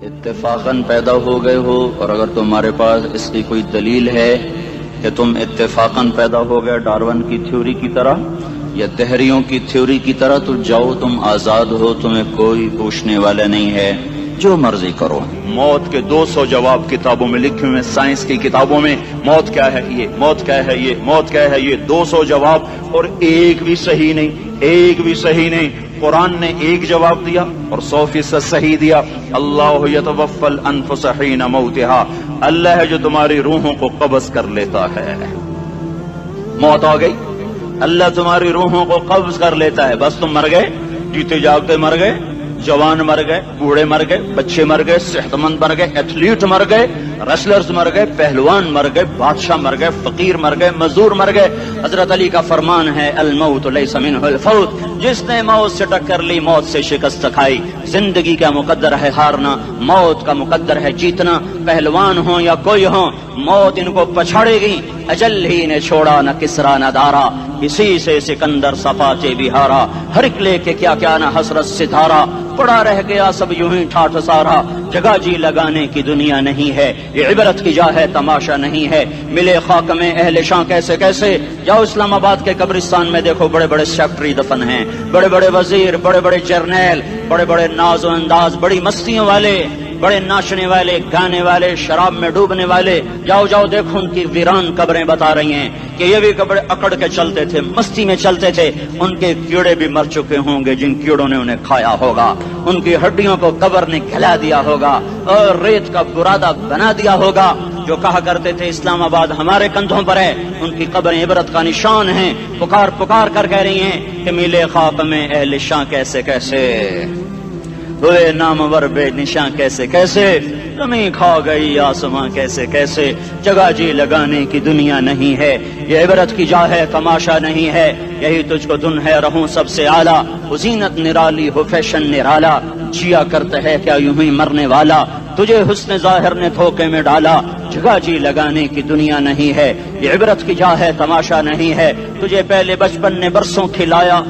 اتفاقاً پیدا ہو گئے ہو، اور اگر تمہارے پاس اس کی کوئی دلیل ہے کہ تم اتفاقاً پیدا ہو گئے ڈارون کی تھیوری کی طرح یا دہریوں کی تھیوری کی طرح، تو جاؤ، تم آزاد ہو، تمہیں کوئی پوچھنے والا نہیں ہے، جو مرضی کرو۔ موت کے 200 جواب کتابوں میں لکھے ہوئے، سائنس کی کتابوں میں موت کیا ہے یہ، موت کیا ہے یہ، موت کیا ہے یہ، 200 جواب، اور ایک بھی صحیح نہیں، ایک بھی صحیح نہیں۔ قرآن نے ایک جواب دیا اور 100% صحیح دیا۔ اللہ یتوفی الانفس حین موتها، اللہ ہے جو تمہاری روحوں کو قبض کر لیتا ہے۔ موت آ گئی، اللہ تمہاری روحوں کو قبض کر لیتا ہے، بس تم مر گئے، جیتے جاگتے مر گئے، جوان مر گئے، بوڑھے مر گئے، بچے مر گئے، صحت مند مر گئے، ایتھلیٹ مر گئے، ریسلرز مر گئے، پہلوان مر گئے، بادشاہ مر گئے، فقیر مر گئے، مزدور مر گئے۔ حضرت علی کا فرمان ہے الموت لیس منہ الفوت، جس نے موت سے ٹکر لی موت سے شکست کھائی۔ زندگی کا مقدر ہے ہارنا، موت کا مقدر ہے جیتنا۔ پہلوان ہوں یا کوئی ہوں، موت ان کو پچھاڑے گی۔ اجل ہی نے چھوڑا نہ کسرا نہ دارا، اسی سے سکندر صفاچے بہارا۔ ہر ایک لے کے کیا کیا نہ حسرت ستارہ، پڑا رہ گیا سب یوں ہی ٹھاٹھ سارا۔ جگہ جی لگانے کی دنیا نہیں ہے، یہ عبرت کی جا ہے تماشا نہیں ہے۔ ملے خاک میں اہل شاں کیسے کیسے، جاؤ اسلام آباد کے قبرستان میں دیکھو، بڑے بڑے سیکٹری دفن ہیں، بڑے بڑے وزیر، بڑے بڑے جرنیل، بڑے بڑے ناز و انداز، بڑی مستیوں والے، بڑے ناچنے والے، گانے والے، شراب میں ڈوبنے والے۔ جاؤ جاؤ دیکھو، ان کی ویران قبریں بتا رہی ہیں کہ یہ بھی قبریں اکڑ کے چلتے تھے، مستی میں چلتے تھے۔ ان کے کیڑے بھی مر چکے ہوں گے جن کیڑوں نے انہیں کھایا ہوگا، ان کی ہڈیوں کو قبر نے کھلا دیا ہوگا اور ریت کا برادہ بنا دیا ہوگا۔ جو کہا کرتے تھے اسلام آباد ہمارے کندھوں پر ہے، ان کی قبریں عبرت کا نشان ہیں۔ پکار پکار کر کہہ رہی ہیں کہ ملے خاک میں اہل شاں کیسے کیسے، ہوئے نامور بے نشاں کیسے کیسے، زمین کھا گئی آسماں کیسے کیسے۔ جگہ جی لگانے کی دنیا نہیں ہے، یہ عبرت کی جا ہے تماشا نہیں ہے۔ یہی تجھ کو دن ہے رہوں سب سے اعلیٰ، زینت نرالی ہو فیشن نرالا، جیا کرتا ہے کیا یوں ہی مرنے والا، تجھے حسن ظاہر نے دھوکے میں ڈالا۔ جگہ جی لگانے کی دنیا نہیں ہے، یہ عبرت کی جا ہے تماشا نہیں ہے۔ تجھے پہلے بچپن نے برسوں کھلایا،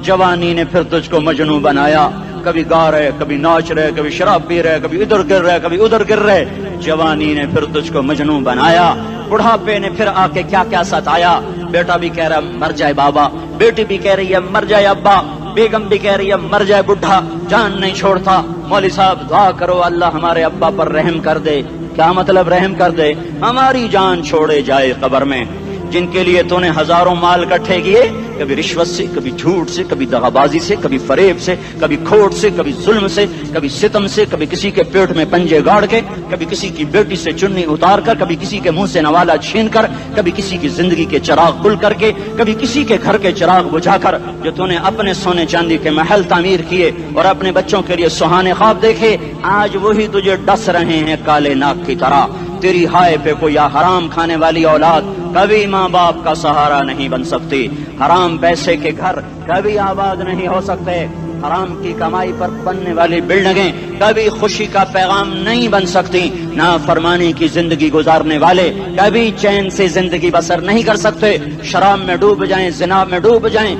جوانی نے پھر تجھ کو مجنوں بنایا۔ کبھی گا رہے، کبھی ناچ رہے، کبھی شراب پی رہے، کبھی ادھر گر رہے، کبھی ادھر گر رہے۔ جوانی نے پھر تجھ کو مجنوں بنایا، بڑھاپے نے پھر آ کے کیا کیا ستایا۔ بیٹا بھی کہہ رہا ہے مر جائے بابا، بیٹی بھی کہہ رہی ہے مر جائے ابا، بیگم بھی کہہ رہی ہے مر جائے بڈھا، جان نہیں چھوڑتا۔ مولوی صاحب دعا کرو اللہ ہمارے ابا پر رحم کر دے۔ کیا مطلب رحم کر دے؟ ہماری جان چھوڑے جائے قبر میں۔ جن کے لیے تو نے ہزاروں مال اکٹھے کیے، کبھی رشوت سے، کبھی جھوٹ سے، کبھی دغابازی سے، کبھی فریب سے، کبھی کھوٹ سے، کبھی ظلم سے، کبھی ستم سے، کبھی کسی کے پیٹ میں پنجے گاڑ کے، کبھی کسی کی بیٹی سے چنی اتار کر، کبھی کسی کے منہ سے نوالا چھین کر، کبھی کسی کی زندگی کے چراغ گل کر کے، کبھی کسی کے گھر کے چراغ بجھا کر۔ جو تو نے اپنے سونے چاندی کے محل تعمیر کیے اور اپنے بچوں کے لیے سہانے خواب دیکھے، آج وہی تجھے ڈس رہے ہیں کالے ناک کی طرح۔ تیری ہائے پہ کوئی حرام کھانے والی اولاد کبھی ماں باپ کا سہارا نہیں بن سکتی۔ حرام پیسے کے گھر کبھی آباد نہیں ہو سکتے۔ حرام کی کمائی پر بننے والی بلڈنگیں کبھی خوشی کا پیغام نہیں بن سکتی۔ نافرمانی کی زندگی گزارنے والے کبھی چین سے زندگی بسر نہیں کر سکتے۔ شراب میں ڈوب جائیں، زنا میں ڈوب جائیں،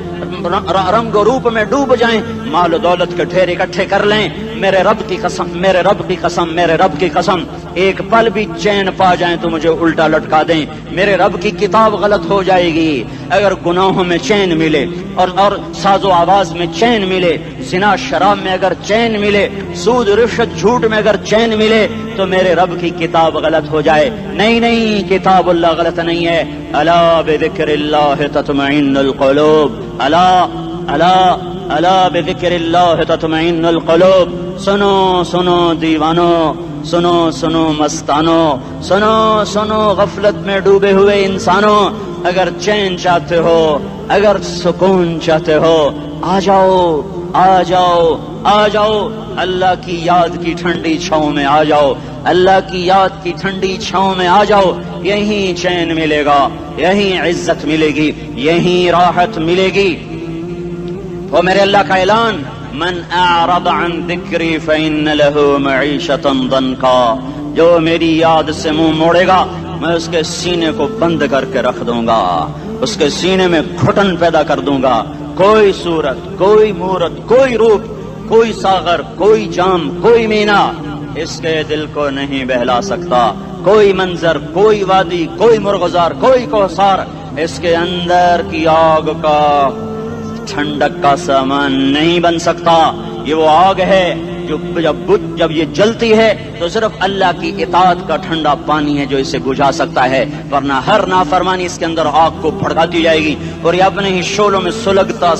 رنگ و روپ میں ڈوب جائیں، مال و دولت کے ڈھیر اکٹھے کر لیں، میرے رب کی قسم، میرے رب کی قسم، میرے رب کی قسم، ایک پل بھی چین پا جائیں تو مجھے الٹا لٹکا دیں، میرے رب کی کتاب غلط ہو جائے گی۔ اگر گناہوں میں چین ملے اور ساز و آواز میں چین ملے، زنا شراب میں اگر چین ملے، سود رشوت جھوٹ میں اگر چین ملے، تو میرے رب کی کتاب غلط ہو جائے۔ نہیں نہیں، کتاب اللہ غلط نہیں ہے۔ الا بذکر اللہ تطمئن القلوب، الا الا الا بذکر اللہ تطمئن القلوب۔ سنو سنو دیوانو، سنو سنو مستانو، سنو سنو غفلت میں ڈوبے ہوئے انسانوں، اگر چین چاہتے ہو، اگر سکون چاہتے ہو، آ جاؤ آ جاؤ آ جاؤ، اللہ کی یاد کی ٹھنڈی چھاؤں میں آ جاؤ، اللہ کی یاد کی ٹھنڈی چھاؤں میں آ جاؤ۔ یہیں چین ملے گا، یہیں عزت ملے گی، یہیں راحت ملے گی۔ وہ میرے اللہ کا اعلان، من اعرض عن ذکری فإن له معیشۃ ضنکا، جو میری یاد سے منہ موڑے گا میں اس کے سینے کو بند کر کے رکھ دوں گا، اس کے سینے میں گھٹن پیدا کر دوں گا۔ کوئی صورت، کوئی مورت، کوئی روپ، کوئی ساغر، کوئی جام، کوئی مینا اس کے دل کو نہیں بہلا سکتا کوئی منظر، کوئی وادی، کوئی مرغزار، کوئی کوثر اس کے اندر کی آگ کا ٹھنڈک کا سامان نہیں بن سکتا۔ یہ وہ آگ ہے جو جب یہ جلتی ہے تو صرف اللہ کی اطاعت کا ٹھنڈا پانی ہے جو اسے بجھا سکتا ہے، ورنہ ہر نافرمانی اس کے اندر آگ کو بھڑکاتی جائے گی اور یہ اپنے ہی شعلوں میں سلگتا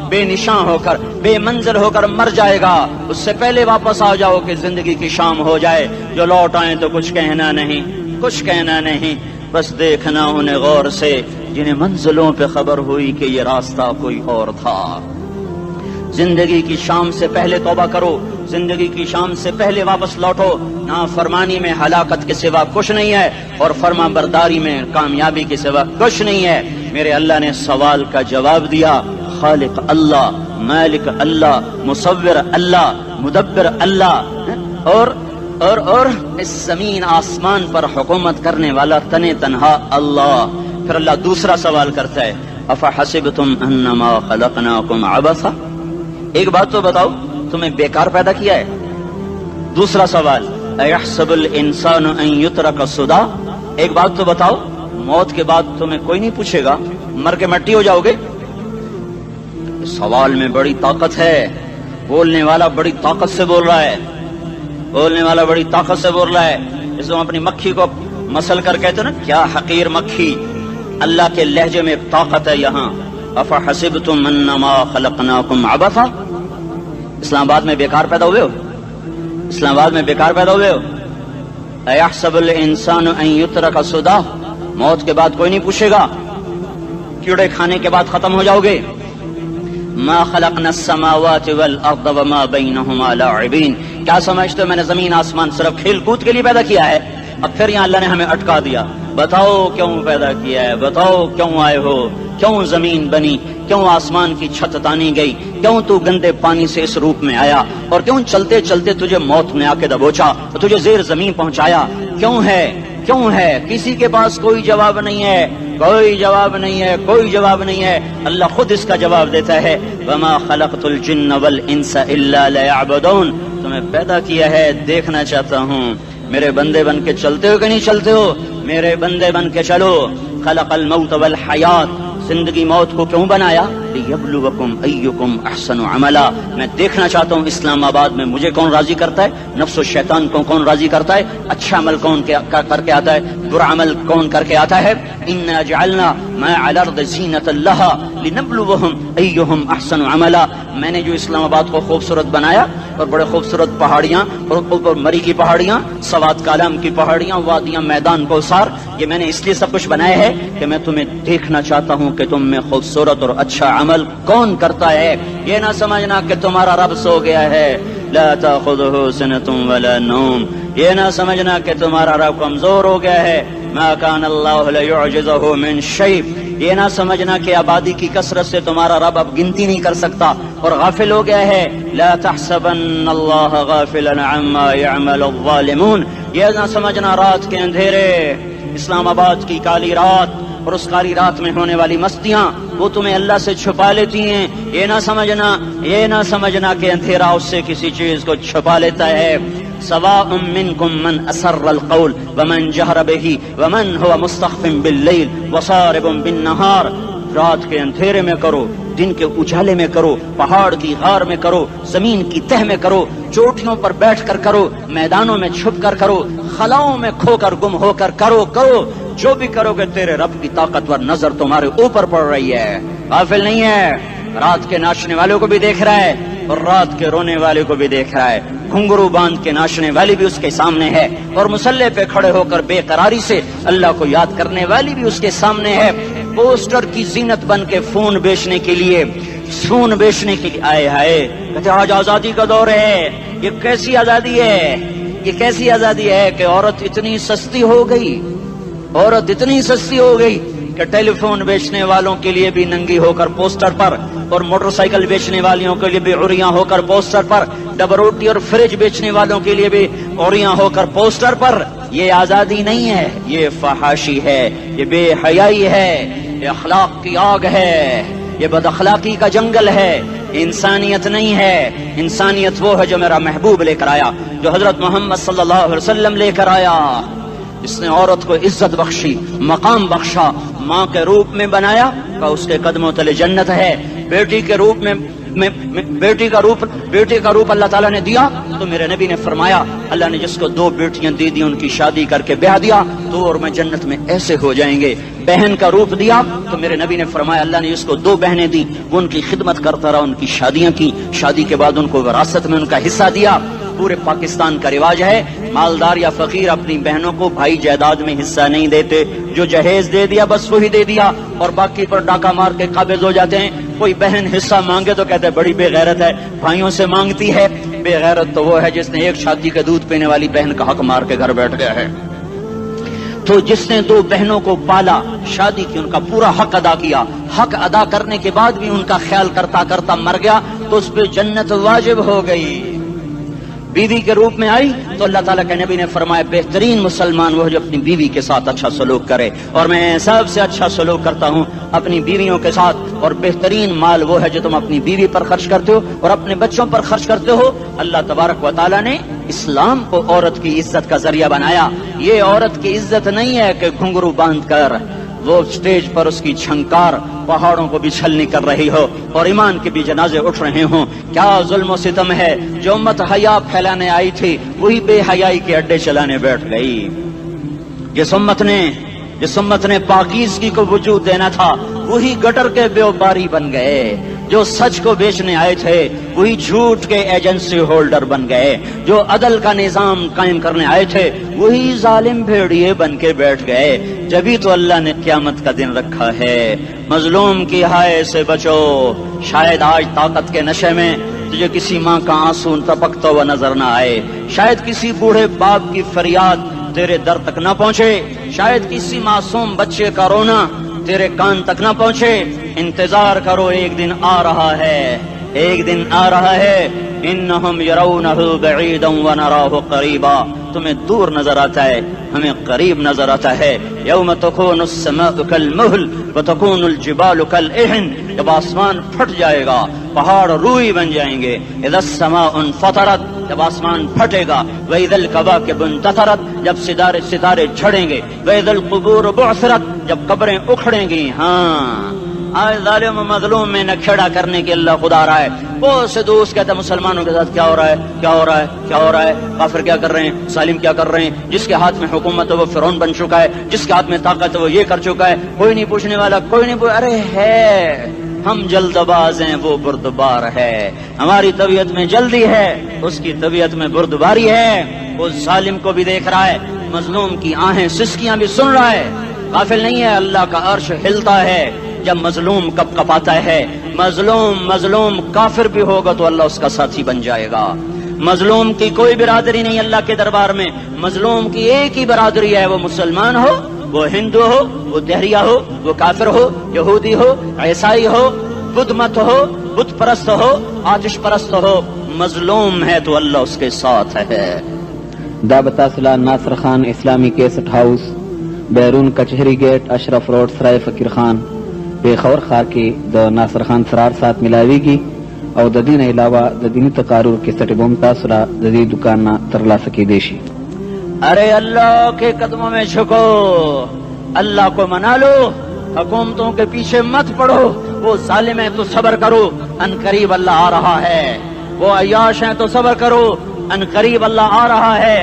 بے نشان ہو کر، بے منزل ہو کر مر جائے گا۔ اس سے پہلے واپس آ جاؤ کہ زندگی کی شام ہو جائے۔ جو لوٹ آئیں تو کچھ کہنا نہیں، بس دیکھنا انہیں غور سے جنہیں منزلوں پہ خبر ہوئی کہ یہ راستہ کوئی اور تھا۔ زندگی کی شام سے پہلے توبہ کرو، زندگی کی شام سے پہلے واپس لوٹو۔ نافرمانی میں ہلاکت کے سوا کچھ نہیں ہے اور فرما برداری میں کامیابی کے سوا کچھ نہیں ہے۔ میرے اللہ نے سوال کا جواب دیا، خالق اللہ، مالک اللہ، مصور اللہ، مدبر اللہ اور اس زمین آسمان پر حکومت کرنے والا تنے تنہا اللہ۔ پھر اللہ دوسرا سوال کرتا ہے، افحسبتم انما خلقناکم عبثا، ایک بات تو بتاؤ تمہیں بیکار پیدا کیا ہے؟ دوسرا سوال، ایحسب الانسان ان یترک سدی، ایک بات تو بتاؤ موت کے بعد تمہیں کوئی نہیں پوچھے گا، مر کے مٹی ہو جاؤ گے؟ سوال میں بڑی طاقت ہے، بولنے والا بڑی طاقت سے بول رہا ہے، اس میں اپنی مکھی کو مسل کر کہتے نا کیا حقیر مکھی، اللہ کے لہجے میں طاقت ہے یہاں۔ افحسبتم انما خلقناکم عبثا، اسلام آباد میں بیکار پیدا ہوئے ہو؟ ایحسب الانسان ان یترک سدی، موت کے بعد کوئی نہیں پوچھے گا، کیڑے کھانے کے بعد ختم ہو جاؤ گے۔ ما خلقنا السماوات والارض وما بینہما لاعبین، کیا سمجھتے ہو میں نے زمین آسمان صرف کھیل کود کے لیے پیدا کیا ہے؟ اب پھر یہاں اللہ نے ہمیں اٹکا دیا، بتاؤ کیوں پیدا کیا ہے، بتاؤ کیوں آئے ہو، کیوں زمین بنی، کیوں آسمان کی چھت تانی گئی، کیوں تو گندے پانی سے اس روپ میں آیا، اور کیوں چلتے چلتے تجھے موت نے آ کے دبوچا اور تجھے زیر زمین پہنچایا، کیوں ہے؟ کسی کے پاس کوئی جواب نہیں ہے، اللہ خود اس کا جواب دیتا ہے، وما خلقت الجن والانس الا لیعبدون، تمہیں پیدا کیا ہے دیکھنا چاہتا ہوں میرے بندے بن کے چلتے ہو کہ نہیں چلتے ہو، میرے بندے بن کے چلو۔ خلق الموت والحیات، زندگی موت کو کیوں بنایا؟ لیبلوکم ایکم احسن عملا، میں دیکھنا چاہتا ہوں اسلام آباد میں مجھے کون راضی کرتا ہے، نفس و شیطان کو کون راضی کرتا ہے، اچھا عمل کون کر کے آتا ہے، برا عمل کون کر کے آتا ہے۔ انا جعلنا ما علی الارض زینۃ لہا لنبلوہم ایہم احسن عملا، میں نے جو اسلام آباد کو خوبصورت بنایا اور بڑے خوبصورت پہاڑیاں اور اوپر مری کی پہاڑیاں، سوات کالام کی پہاڑیاں، وادیاں، میدان کوثر، یہ میں نے اس لیے سب کچھ بنایا ہے کہ میں تمہیں دیکھنا چاہتا ہوں کہ تم میں خوبصورت اور اچھا عمل کون کرتا ہے۔ یہ نہ سمجھنا کہ تمہارا رب سو گیا ہے، لا تاخذہ سنۃ ولا نوم، یہ نہ سمجھنا کہ تمہارا رب کمزور ہو گیا ہے، ما کان اللہ لیعجزہ من شیء، یہ نہ سمجھنا کہ آبادی کی کثرت سے تمہارا رب اب گنتی نہیں کر سکتا اور غافل ہو گیا ہے، لا تحسبن اللہ غافلا عما يعمل الظالمون، یہ نہ سمجھنا رات کے اندھیرے، اسلام آباد کی کالی رات اور اس کالی رات میں ہونے والی مستیاں وہ تمہیں اللہ سے چھپا لیتی ہیں، یہ نہ سمجھنا کہ اندھیرا اس سے کسی چیز کو چھپا لیتا ہے۔ سواء منکم من اسر القول ومن جہر بہ ومن هو مستخف باللیل وصارب بالنہار، رات کے اندھیرے میں کرو، دن کے اجالے میں کرو، پہاڑ کی غار میں کرو، زمین کی تہ میں کرو، چوٹیوں پر بیٹھ کر کرو، میدانوں میں چھپ کر کرو، خلاؤں میں کھو کر گم ہو کر کرو، جو بھی کرو گے تیرے رب کی طاقتور نظر تمہارے اوپر پڑ رہی ہے، غافل نہیں ہے، رات کے ناچنے والوں کو بھی دیکھ رہا ہے اور رات کے رونے والے کو بھی دیکھ رہا ہے، گھنگرو باندھ کے ناچنے والی بھی اس کے سامنے ہے اور مسلح پہ کھڑے ہو کر بے قراری سے اللہ کو یاد کرنے والی بھی اس کے سامنے ہے۔ پوسٹر کی زینت بن کے فون بیچنے کے لیے آئے ہائے کہتے آج آزادی کا دور ہے، یہ کیسی آزادی ہے کہ عورت اتنی سستی ہو گئی کہ ٹیلی فون بیچنے والوں کے لیے بھی ننگی ہو کر پوسٹر پر اور موٹر سائیکل بیچنے والوں کے لیے بھی عریاں ہو کر پوسٹر پر، ڈبل روٹی اور فریج بیچنے والوں کے لیے بھی عریاں ہو کر پوسٹر پر۔ یہ آزادی نہیں ہے، یہ فحاشی ہے، یہ بے حیائی ہے، یہ اخلاق کی آگ ہے، یہ بد اخلاقی کا جنگل ہے، انسانیت نہیں ہے. انسانیت وہ ہے جو میرا محبوب لے کر آیا, جو حضرت محمد صلی اللہ علیہ وسلم لے کر آیا. اس نے عورت کو عزت بخشی, مقام بخشا, ماں کے روپ میں بنایا کہ اس کے قدموں تلے جنت ہے. بیٹی کے روپ میں بیٹی کا روپ اللہ تعالیٰ نے دیا تو میرے نبی نے فرمایا اللہ نے جس کو 2 بیٹیاں دے دی ان کی شادی کر کے بیاہ دیا تو اور میں جنت میں ایسے ہو جائیں گے. بہن کا روپ دیا تو میرے نبی نے فرمایا اللہ نے جس کو 2 بہنیں دی وہ ان کی خدمت کرتا رہا, ان کی شادیاں کی, شادی کے بعد ان کو وراثت میں ان کا حصہ دیا. پورے پاکستان کا رواج ہے مالدار یا فقیر اپنی بہنوں کو بھائی جائیداد میں حصہ نہیں دیتے, جو جہیز دے دیا بس وہی دے دیا اور باقی پر ڈاکہ مار کے قابض ہو جاتے ہیں. کوئی بہن حصہ مانگے تو کہتے ہیں بڑی بے غیرت ہے, بھائیوں سے مانگتی ہے. بے غیرت تو وہ ہے جس نے ایک شادی کا دودھ پینے والی بہن کا حق مار کے گھر بیٹھ گیا ہے. تو جس نے 2 بہنوں کو پالا, شادی کی, ان کا پورا حق ادا کیا, حق ادا کرنے کے بعد بھی ان کا خیال کرتا کرتا مر گیا تو اس پہ جنت واجب ہو گئی. بیوی کے روپ میں آئی تو اللہ تعالیٰ کے نبی نے فرمایا بہترین مسلمان وہ جو اپنی بیوی کے ساتھ اچھا سلوک کرے, اور میں سب سے اچھا سلوک کرتا ہوں اپنی بیویوں کے ساتھ. اور بہترین مال وہ ہے جو تم اپنی بیوی پر خرچ کرتے ہو اور اپنے بچوں پر خرچ کرتے ہو. اللہ تبارک و تعالیٰ نے اسلام کو عورت کی عزت کا ذریعہ بنایا. یہ عورت کی عزت نہیں ہے کہ گھنگرو باندھ کر وہ اسٹیج پر اس کی چھنکار پہاڑوں کو بھی چھلنی کر رہی ہو اور ایمان کے بھی جنازے اٹھ رہے ہوں. کیا ظلم و ستم ہے, جو امت حیا پھیلانے آئی تھی وہی بے حیائی کے اڈے چلانے بیٹھ گئی. جس امت نے پاکیزگی کو وجود دینا تھا وہی گٹر کے بیوباری بن گئے. جو سچ کو بیچنے آئے تھے وہی جھوٹ کے ایجنسی ہولڈر بن گئے. جو عدل کا نظام قائم کرنے آئے تھے وہی ظالم بھیڑیے بن کے بیٹھ گئے. جبھی تو اللہ نے قیامت کا دن رکھا ہے. مظلوم کی ہائے سے بچو, شاید آج طاقت کے نشے میں تجھے کسی ماں کا آنسو ٹپکتا ہوا نظر نہ آئے, شاید کسی بوڑھے باپ کی فریاد تیرے در تک نہ پہنچے, شاید کسی معصوم بچے کا رونا تیرے کان تک نہ پہنچے. انتظار کرو, ایک دن آ رہا ہے, ایک دن آ رہا ہے. انہم یرونہ بعیدا ونراہ قریبا, تمہیں دور نظر آتا ہے ہمیں قریب نظر آتا ہے. یوم تکون السماء کالمہل وتکون الجبال کالعہن, جب آسمان پھٹ جائے گا پہاڑ روئی بن جائیں گے. اذا السماء انفطرت, جب آسمان پھٹے گا. واذا الکواکب انتثرت, جب ستارے جھڑیں گے. واذا القبور بعثرت, جب قبریں اکھڑیں گی. ہاں آج ظالم و مظلوم میں نہ کھیڑا کرنے کے اللہ خدا رہا ہے. بہت سے دوست کہتے ہیں مسلمانوں کے ساتھ کیا ہو رہا ہے, کیا ہو رہا ہے, کیا ہو رہا ہے, کافر کیا کر رہے ہیں, ظالم کیا کر رہے ہیں. جس کے ہاتھ میں حکومت ہے وہ فرعون بن چکا ہے, جس کے ہاتھ میں طاقت ہے وہ یہ کر چکا ہے. کوئی نہیں پوچھنے والا, کوئی نہیں ارے ہے, ہم جلد باز ہیں وہ بردبار ہے. ہماری طبیعت میں جلدی ہے, اس کی طبیعت میں بردباری ہے. وہ ظالم کو بھی دیکھ رہا ہے, مظلوم کی آہیں سسکیاں بھی سن رہا ہے. غافل نہیں ہے, اللہ کا عرش ہلتا ہے جب مظلوم کپ کپاتا ہے. مظلوم کافر بھی ہوگا تو اللہ اس کا ساتھی بن جائے گا. مظلوم کی کوئی برادری نہیں اللہ کے دربار میں. مظلوم کی ایک ہی برادری ہے, وہ مسلمان ہو, وہ ہندو ہو, وہ دہریہ ہو, وہ کافر ہو, یہودی ہو, عیسائی ہو, بدھ مت ہو, بت پرست ہو, آتش پرست ہو. مظلوم ہے تو اللہ اس کے ساتھ ہے. دعوت اصلاح ناصر خان اسلامی کیسٹ ہاؤس, بیرون کچہری گیٹ, اشرف روڈ, سرائے فقیر خان, پیښور ښار کې د ناصر خان سرار سات ملاویږي او د دې نه علاوه د دیني تقارر کیسټ به هم تاسو را د دې دکان نه ترلاسه کیدی شي. ارے اللہ کے قدموں میں جھکو, اللہ کو منا لو, حکومتوں کے پیچھے مت پڑو. وہ ظالم ہے تو صبر کرو, ان قریب اللہ آ رہا ہے. وہ عیاش ہیں تو صبر کرو, ان قریب اللہ آ رہا ہے.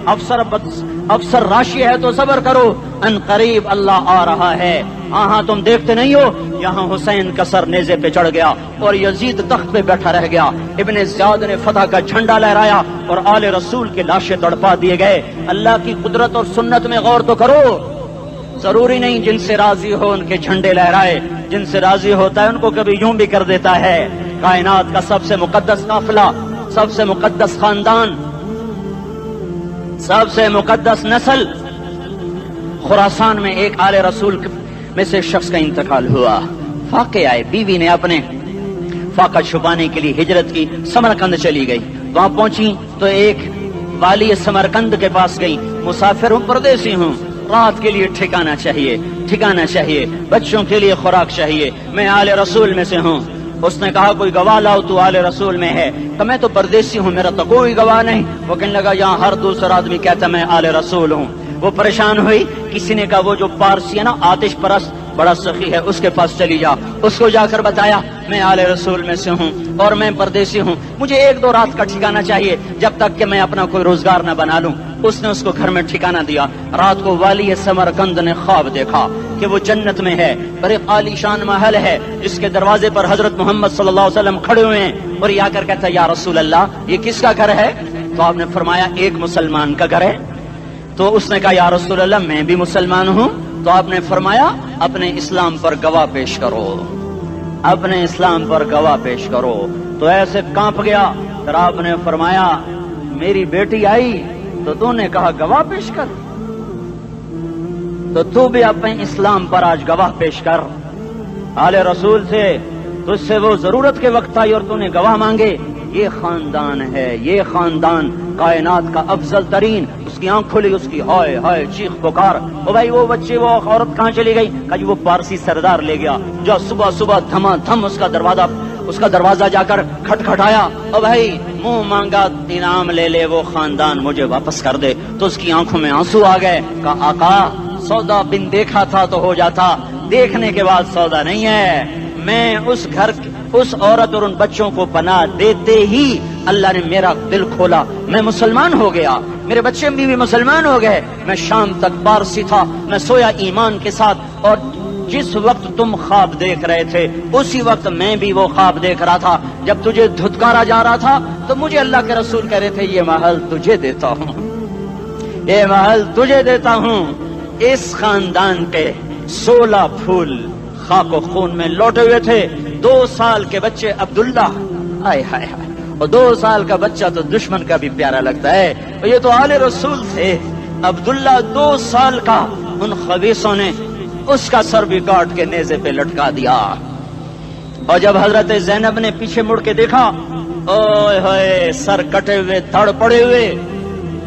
افسر راشی ہے تو صبر کرو, ان قریب اللہ آ رہا ہے. ہاں تم دیکھتے نہیں ہو, یہاں حسین کا سر نیزے پہ چڑھ گیا اور یزید تخت پہ بیٹھا رہ گیا. ابن زیاد نے فتح کا جھنڈا لہرایا اور آل رسول کے لاشیں تڑپا دیے گئے. اللہ کی قدرت اور سنت میں غور تو کرو. ضروری نہیں جن سے راضی ہو ان کے جھنڈے لہرائے, جن سے راضی ہوتا ہے ان کو کبھی یوں بھی کر دیتا ہے. کائنات کا سب سے مقدس قافلہ, سب سے مقدس خاندان, سب سے مقدس نسل, خراسان میں ایک آل رسول میں سے شخص کا انتقال ہوا. فاقے آئے, بیوی نے اپنے فاقہ چھپانے کے لیے ہجرت کی, سمرقند چلی گئی. وہاں پہنچی تو ایک والی سمرقند کے پاس گئی. مسافر ہوں, پردیسی ہوں, رات کے لیے ٹھکانا چاہیے, بچوں کے لیے خوراک چاہیے, میں آل رسول میں سے ہوں. اس نے کہا کوئی گواہ لاؤ تو آل رسول میں ہے، تو میں تو پردیسی ہوں، میرا تو کوئی گواہ نہیں۔ وہ کہنے لگا یہاں ہر دوسرا آدمی کہتا میں آل رسول ہوں۔ وہ پریشان ہوئی، کسی نے کہا وہ جو پارسی ہے نا آتش پرست بڑا سخی ہے، اس کے پاس چلی جا۔ اس کو جا کر بتایا میں آل رسول میں سے ہوں اور میں پردیسی ہوں، مجھے 1-2 رات کا ٹھکانہ چاہیے جب تک کہ میں اپنا کوئی روزگار نہ بنا لوں۔ اس نے اس کو گھر میں ٹھکانہ دیا۔ رات کو والی سمرقند نے خواب دیکھا کہ وہ جنت میں ہے، بڑے عالی شان محل ہے جس کے دروازے پر حضرت محمد صلی اللہ علیہ وسلم کھڑے ہوئے ہیں، اور یہ آ کر کہتا ہے یا رسول اللہ یہ کس کا گھر ہے؟ تو آپ نے فرمایا ایک مسلمان کا گھر ہے۔ تو اس نے کہا یا رسول اللہ میں بھی مسلمان ہوں۔ تو آپ نے فرمایا اپنے اسلام پر گواہ پیش کرو، اپنے اسلام پر گواہ پیش کرو۔ تو ایسے کانپ گیا۔ پھر آپ نے فرمایا میری بیٹی آئی تو تو نے کہا گواہ پیش کر، تو بھی اپنے اسلام پر آج گواہ پیش کر۔ آل رسول سے تجھ سے وہ ضرورت کے وقت آئی اور تو نے گواہ مانگے۔ یہ خاندان ہے، یہ خاندان کائنات کا افضل ترین۔ اس کی آنکھ کھلی، اس کی ہائے ہائے چیخ پکار، او بھائی وہ بچے وہ عورت کہاں چلی گئی؟ کہا جی وہ پارسی سردار لے گیا، جو صبح صبح دھما دھم اس کا دروازہ جا کر کھٹکھٹایا، او بھائی منہ مانگا انعام لے لے، وہ خاندان مجھے واپس کر دے۔ تو اس کی آنکھوں میں آنسو آ گئے۔ کہا آقا سودا بن دیکھا تھا تو ہو جاتا، دیکھنے کے بعد سودا نہیں ہے۔ میں اس گھر اس عورت اور ان بچوں کو پناہ دیتے ہی اللہ نے میرا دل کھولا، میں مسلمان ہو گیا، میرے بچے بھی مسلمان ہو گئے۔ میں شام تک پارسی تھا، میں سویا ایمان کے ساتھ، اور جس وقت تم خواب دیکھ رہے تھے اسی وقت میں بھی وہ خواب دیکھ رہا تھا۔ جب تجھے دھتکارا جا رہا تھا تو مجھے اللہ کے رسول کہہ رہے تھے یہ محل تجھے دیتا ہوں، یہ محل تجھے دیتا ہوں۔ اس خاندان کے 16 پھول خاک و خون میں لوٹے ہوئے تھے۔ 2 سال کے بچے عبداللہ، ہائے ہائے ہائے، اور 2 سال کا بچہ تو دشمن کا بھی پیارا لگتا ہے، اور یہ تو آل رسول تھے۔ عبداللہ 2 سال کا، ان خبیثوں نے اس کا سر بھی کاٹ کے نیزے پہ لٹکا دیا۔ اور جب حضرت زینب نے پیچھے مڑ کے دیکھا، اوئے ہوئے سر کٹے ہوئے تھڑ پڑے ہوئے،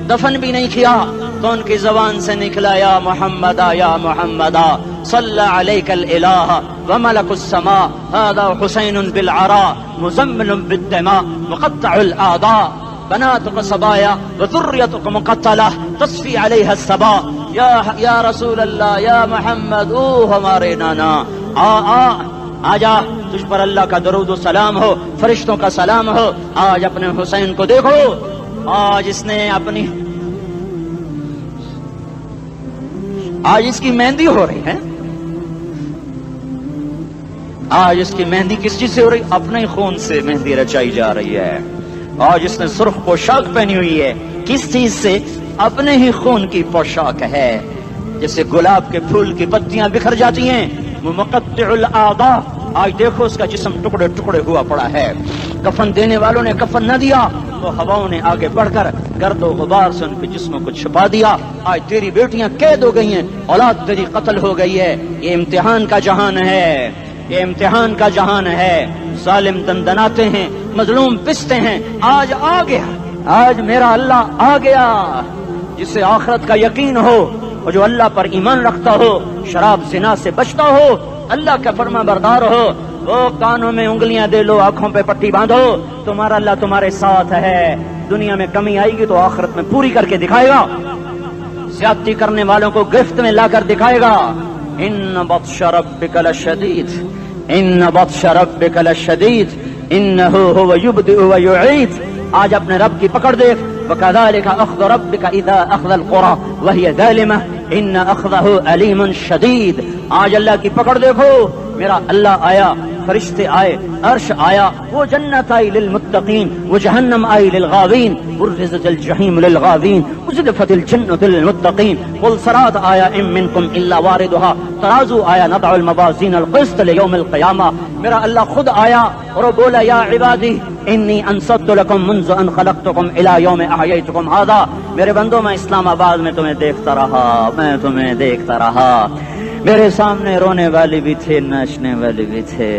دفن بھی نہیں کیا، تو ان کی زبان سے نکلا یا محمدہ یا محمدہ صلی علیک الالہ وملک السماء هذا حسین بالعراء مزمل بالدماء مقطع الاعداء بناتك صبايا وذريتك مقتلہ تصفی علیہ الصبا۔ یا رسول اللہ یا محمد، او ہمارے نانا، آ جا، تجھ پر اللہ کا درود و سلام ہو، فرشتوں کا سلام ہو۔ آج اپنے حسین کو دیکھو، آج اس نے اپنی آج اس کی مہندی ہو رہی ہے، آج اس کی مہندی کس چیز سے ہو رہی؟ اپنے خون سے مہندی رچائی جا رہی ہے۔ آج اس نے سرخ پوشاک پہنی ہوئی ہے، کس چیز سے؟ اپنے ہی خون کی پوشاک ہے۔ جیسے گلاب کے پھول کی پتیاں بکھر جاتی ہیں، وہ مقطع الاعضاء، آج دیکھو اس کا جسم ٹکڑے ٹکڑے ہوا پڑا ہے۔ کفن دینے والوں نے کفن نہ دیا تو ہواؤں نے آگے بڑھ کر گرد و غبار سے ان کے جسموں کو چھپا دیا۔ آج تیری بیٹیاں قید ہو گئی ہیں، اولاد تیری قتل ہو گئی ہے۔ یہ امتحان کا جہان ہے، یہ امتحان کا جہان ہے۔ ظالم دندناتے ہیں، مظلوم پستے ہیں۔ آج آ گیا، آج میرا اللہ آ گیا، جسے آخرت کا یقین ہو اور جو اللہ پر ایمان رکھتا ہو، شراب زنا سے بچتا ہو، اللہ کا فرما بردار ہو، وہ کانوں میں انگلیاں دے لو، آنکھوں پہ پٹی باندھو، تمہارا اللہ تمہارے ساتھ ہے۔ دنیا میں کمی آئے گی تو آخرت میں پوری کر کے دکھائے گا۔ زیادتی کرنے والوں کو گرفت میں لا کر دکھائے گا۔ ان بطش ربک لشدید، ان بطش ربک لشدید انہ هو یبدئ ویعید۔ آج اپنے رب کی پکڑ دیکھ، وکذالک اخذ ربک اذا اخذ القری وہی ظالمہ ان اخذہ علیم شدید۔ آج اللہ کی پکڑ دیکھو، میرا اللہ آیا، فرشتے آئے، عرش آیا، وہ جنت آئی للمتقین، وہ جہنم آئی للغاوین، برزت الجحیم للغاوین، ازلفت الجنت للمتقین، والصراط آیا ان منکم الا واردها، ترازو آیا نضع الموازین القسط لیوم القیامہ۔ میرا اللہ خود آیا اور وہ بولا یا عبادی انی انصت لکم منذ ان خلقتکم الی یوم احییتکم ھذا۔ میرے بندوں، میں اسلام آباد میں تمہیں دیکھتا رہا، میں تمہیں دیکھتا رہا۔ میرے سامنے رونے والے بھی تھے، ناچنے والے بھی تھے،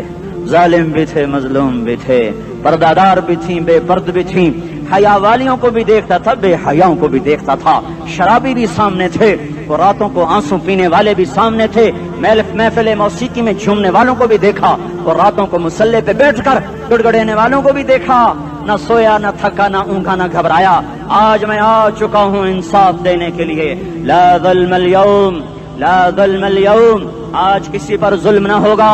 ظالم بھی تھے، مظلوم بھی تھے، پردادار بھی تھیں، بے پرد بھی تھیں، حیا والیوں کو بھی دیکھتا تھا، بے حیاؤں کو بھی دیکھتا تھا، شرابی بھی سامنے تھے، وہ راتوں کو آنسو پینے والے بھی سامنے تھے، محفل موسیقی میں جھومنے والوں کو بھی دیکھا، اور راتوں کو مصلے پہ بیٹھ کر گڑگڑانے والوں کو بھی دیکھا، نہ سویا نہ تھکا نہ اونگا نہ گھبرایا۔ آج میں آ چکا ہوں انصاف دینے کے لیے، لا ظلم اليوم، لا ظلم اليوم، آج کسی پر ظلم نہ ہوگا،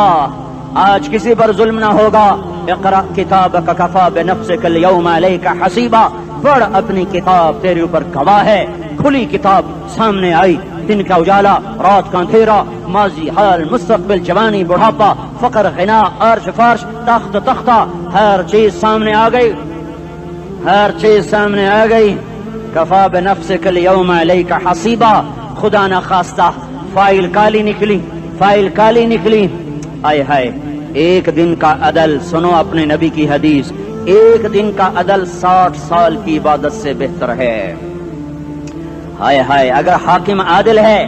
آج کسی پر ظلم نہ ہوگا۔ اقرأ کتابک کفا بنفسک اليوم علیک حسیبا، پڑھ اپنی کتاب، تیرے اوپر گواہ ہے۔ کھلی کتاب سامنے آئی، دن کا اجالا، رات کا اندھیرا، ماضی، حال، مستقبل، جوانی، بڑھاپا، فقر، غنا، عرش فرش، تخت تختہ، ہر چیز سامنے آ گئی، ہر چیز سامنے آ گئی۔ کفا بنفسک اليوم علیک حسیبا، خدا نہ خواستہ فائل کالی نکلی، فائل کالی نکلی۔ آئے ہائے، ایک دن کا عدل، سنو اپنے نبی کی حدیث، ایک دن کا عدل 60 سال کی عبادت سے بہتر ہے۔ ہائے ہائے، اگر حاکم عادل ہے،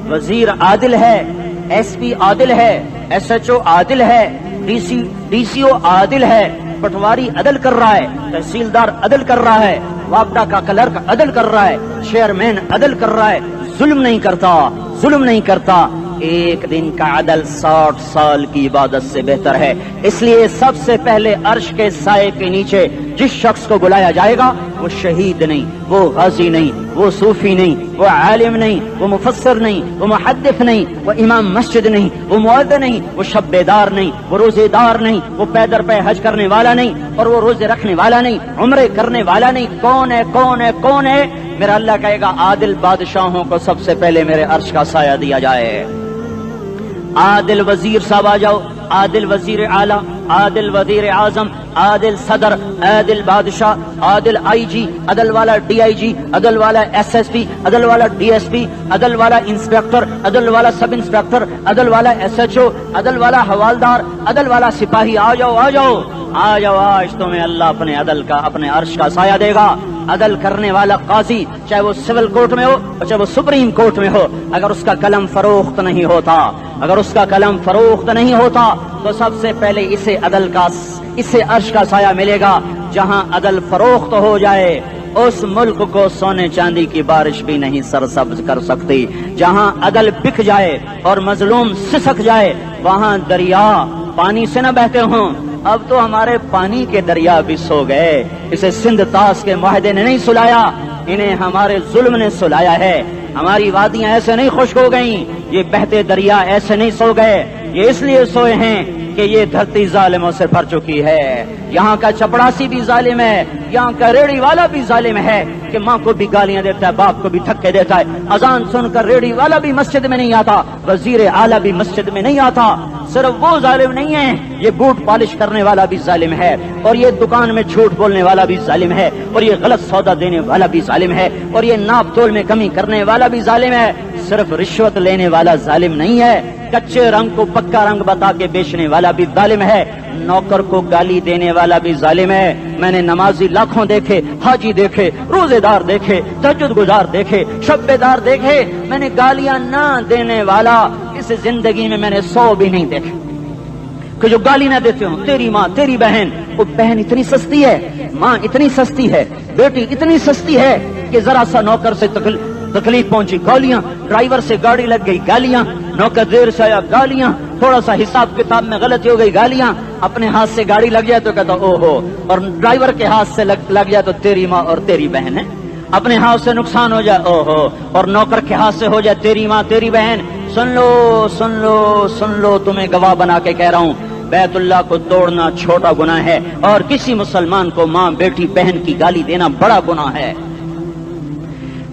وزیر عادل ہے، ایس پی عادل ہے، ایس ایچ او عادل ہے، ڈی سی او عادل ہے، پٹواری عدل کر رہا ہے، تحصیلدار عدل کر رہا ہے، وابڈا کا کلرک عدل کر رہا ہے، چیئرمین عدل کر رہا ہے، ظلم نہیں کرتا، ظلم نہیں کرتا، ایک دن کا عدل 60 سال کی عبادت سے بہتر ہے۔ اس لیے سب سے پہلے عرش کے سائے کے نیچے جس شخص کو بلایا جائے گا وہ شہید نہیں، وہ غازی نہیں، وہ صوفی نہیں، وہ عالم نہیں، وہ مفسر نہیں، وہ محدث نہیں، وہ امام مسجد نہیں، وہ مؤذن نہیں، وہ شب بیدار نہیں، وہ روزے دار نہیں، وہ پیدر پہ حج کرنے والا نہیں، اور وہ روزے رکھنے والا نہیں، عمرے کرنے والا نہیں۔ کون ہے، کون ہے، کون ہے؟ میرا اللہ کہے گا عادل بادشاہوں کو سب سے پہلے میرے عرش کا سایہ دیا جائے۔ عادل وزیر صاحب آ جاؤ، عادل وزیر اعلیٰ، عادل وزیر اعظم، عادل صدر، عادل بادشاہ، عادل آئی جی، عدل والا ڈی آئی جی، عدل والا ایس ایس پی، عدل والا ڈی ایس پی، عدل والا انسپیکٹر، عدل والا سب انسپیکٹر، عدل والا ایس ایچ او، عدل والا حوالدار، عدل والا سپاہی، آ جاؤ آ جاؤ آ جاؤ، آج تمہیں اللہ اپنے عدل کا، اپنے عرش کا سایہ دے گا۔ عدل کرنے والا قاضی، چاہے وہ سول کورٹ میں ہو اور چاہے وہ سپریم کورٹ میں ہو، اگر اس کا قلم فروخت نہیں ہوتا، اگر اس کا قلم فروخت نہیں ہوتا تو سب سے پہلے اسے عدل کا، اسے عرش کا سایہ ملے گا۔ جہاں عدل فروخت ہو جائے اس ملک کو سونے چاندی کی بارش بھی نہیں سرسبز کر سکتی۔ جہاں عدل بک جائے اور مظلوم سسک جائے وہاں دریا پانی سے نہ بہتے ہوں۔ اب تو ہمارے پانی کے دریا بھی سو گئے، اسے سندھ طاس کے معاہدے نے نہیں سلایا، انہیں ہمارے ظلم نے سلایا ہے۔ ہماری وادیاں ایسے نہیں خشک ہو گئیں، یہ بہتے دریا ایسے نہیں سو گئے، یہ اس لیے سوئے ہیں کہ یہ دھرتی ظالموں سے بھر چکی ہے۔ یہاں کا چپڑاسی بھی ظالم ہے، یہاں کا ریڑھی والا بھی ظالم ہے کہ ماں کو بھی گالیاں دیتا ہے، باپ کو بھی دھکے دیتا ہے۔ اذان سن کر ریڑھی والا بھی مسجد میں نہیں آتا، وزیر اعلیٰ بھی مسجد میں نہیں آتا۔ صرف وہ ظالم نہیں ہے، یہ بوٹ پالش کرنے والا بھی ظالم ہے، اور یہ دکان میں جھوٹ بولنے والا بھی ظالم ہے، اور یہ غلط سودا دینے والا بھی ظالم ہے، اور یہ ناپ تول میں کمی کرنے والا بھی ظالم ہے۔ صرف رشوت لینے والا ظالم نہیں ہے، کچے رنگ کو پکا رنگ بتا کے بیچنے والا بھی ظالم ہے، نوکر کو گالی دینے والا بھی ظالم ہے۔ میں نے نمازی لاکھوں دیکھے، حاجی دیکھے، روزے دار دیکھے، تہجد گزار دیکھے، شب بیدار دیکھے، میں نے گالیاں نہ دینے والا اس زندگی میں میں نے 100 بھی نہیں دیکھے کہ جو گالی نہ دیتے ہوں۔ تیری ماں، تیری بہن، وہ بہن اتنی سستی ہے، ماں اتنی سستی ہے، بیٹی اتنی سستی ہے کہ ذرا سا نوکر سے تکلیف پہنچی گالیاں، ڈرائیور سے گاڑی لگ گئی گالیاں، نوکر دیر سے آیا گالیاں، تھوڑا سا حساب کتاب میں غلطی ہو گئی گالیاں، اپنے ہاتھ سے گاڑی لگ جائے تو کہتا او ہو، اور ڈرائیور کے ہاتھ سے لگ جائے تو تیری ماں اور تیری بہن ہے، اپنے ہاتھ سے نقصان ہو جائے او ہو، اور نوکر کے ہاتھ سے ہو جائے تیری ماں تیری بہن۔ سن لو سن لو سن لو، تمہیں گواہ بنا کے کہہ رہا ہوں، بیت اللہ کو توڑنا چھوٹا گناہ ہے، اور کسی مسلمان کو ماں، بیٹی، بہن کی گالی دینا بڑا گناہ ہے۔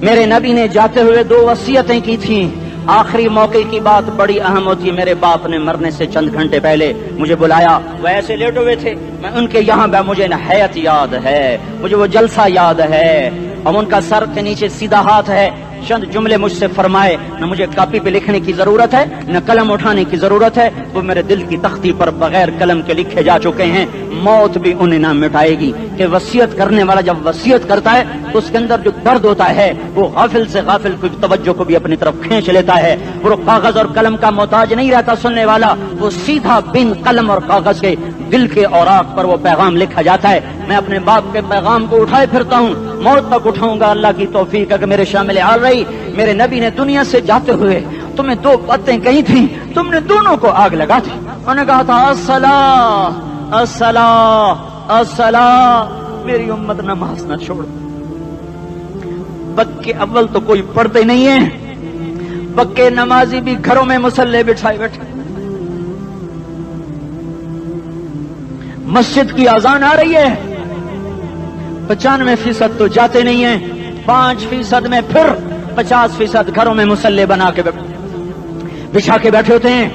میرے نبی نے جاتے ہوئے 2 وصیتیں کی تھیں، آخری موقع کی بات بڑی اہم ہوتی ہے۔ میرے باپ نے مرنے سے چند گھنٹے پہلے مجھے بلایا، وہ ایسے لیٹے ہوئے تھے، میں ان کے یہاں مجھے حیات یاد ہے، مجھے وہ جلسہ یاد ہے، اور ان کا سر کے نیچے سیدھا ہاتھ ہے۔ چند جملے مجھ سے فرمائے، نہ مجھے کاپی پہ لکھنے کی ضرورت ہے نہ قلم اٹھانے کی ضرورت ہے، وہ میرے دل کی تختی پر بغیر قلم کے لکھے جا چکے ہیں، موت بھی انہیں نہ مٹائے گی۔ کہ وصیت کرنے والا جب وصیت کرتا ہے تو اس کے اندر جو درد ہوتا ہے وہ غافل سے غافل کی توجہ کو بھی اپنی طرف کھینچ لیتا ہے، وہ کاغذ اور قلم کا محتاج نہیں رہتا سننے والا، وہ سیدھا بن قلم اور کاغذ کے دل کے اوراق پر وہ پیغام لکھا جاتا ہے. میں اپنے باپ کے پیغام کو اٹھائے پھرتا ہوں, موت تک اٹھاؤں گا. اللہ کی توفیق ہے کہ میرے شامل حال رہی. میرے نبی نے دنیا سے جاتے ہوئے تمہیں دو باتیں کہی تھیں, تم نے دونوں کو آگ لگا دی. انہوں نے کہا تھا الصلاۃ الصلاۃ الصلاۃ, میری امت نماز نہ چھوڑ. پکے اول تو کوئی پڑھتے نہیں ہے, پکے نمازی بھی گھروں میں مصلے بٹھائے بیٹھے. مسجد کی اذان آ رہی ہے, 95% تو جاتے نہیں ہیں, 5% میں پھر 50% گھروں میں مصلے بنا کے بچھا کے بیٹھے ہوتے ہیں.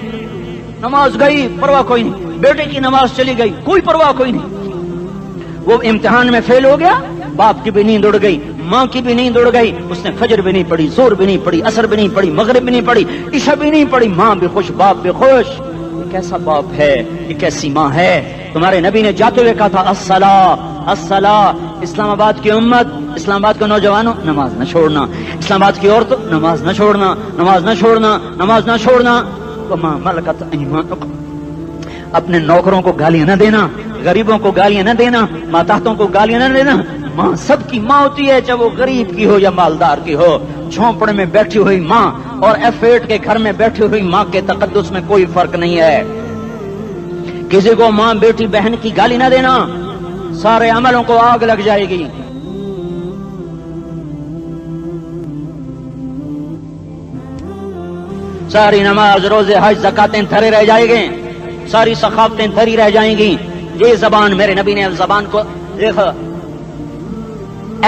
نماز گئی پرواہ کوئی نہیں, بیٹے کی نماز چلی گئی کوئی پرواہ کوئی نہیں. وہ امتحان میں فیل ہو گیا, باپ کی بھی نیند اڑ گئی, ماں کی بھی نیند اڑ گئی, اس نے فجر بھی نہیں پڑھی, زور بھی نہیں پڑھی, عصر بھی نہیں پڑھی, مغرب بھی نہیں پڑھی, عشاء بھی نہیں پڑھی. ماں بھی خوش, باپ بھی خوش. یہ کیسا باپ ہے, یہ کیسی ماں ہے. تمہارے نبی نے جاتے ہوئے کہا تھا الصلاۃ الصلاۃ. اسلام آباد کی امت, اسلام آباد کے نوجوانوں, نماز نہ چھوڑنا. اسلام آباد کی عورتوں, نماز نہ چھوڑنا, نماز نہ چھوڑنا, نماز نہ چھوڑنا. وما ملکت ایمانکم, اپنے نوکروں کو گالیاں نہ دینا, غریبوں کو گالیاں نہ دینا, ماتحتوں کو گالیاں نہ دینا. ماں سب کی ماں ہوتی ہے, چاہے وہ غریب کی ہو یا مالدار کی ہو. جھونپڑے میں بیٹھی ہوئی ماں اور F8 کے گھر میں بیٹھی ہوئی ماں کے تقدس میں کوئی فرق نہیں ہے. کسی کو ماں بیٹی بہن کی گالی نہ دینا, سارے عملوں کو آگ لگ جائے گی. ساری نماز, روزے, حج, زکاتیں دھرے رہ جائیں گے, ساری ثقافتیں دھری رہ جائیں گی. یہ زبان, میرے نبی نے زبان کو دیکھا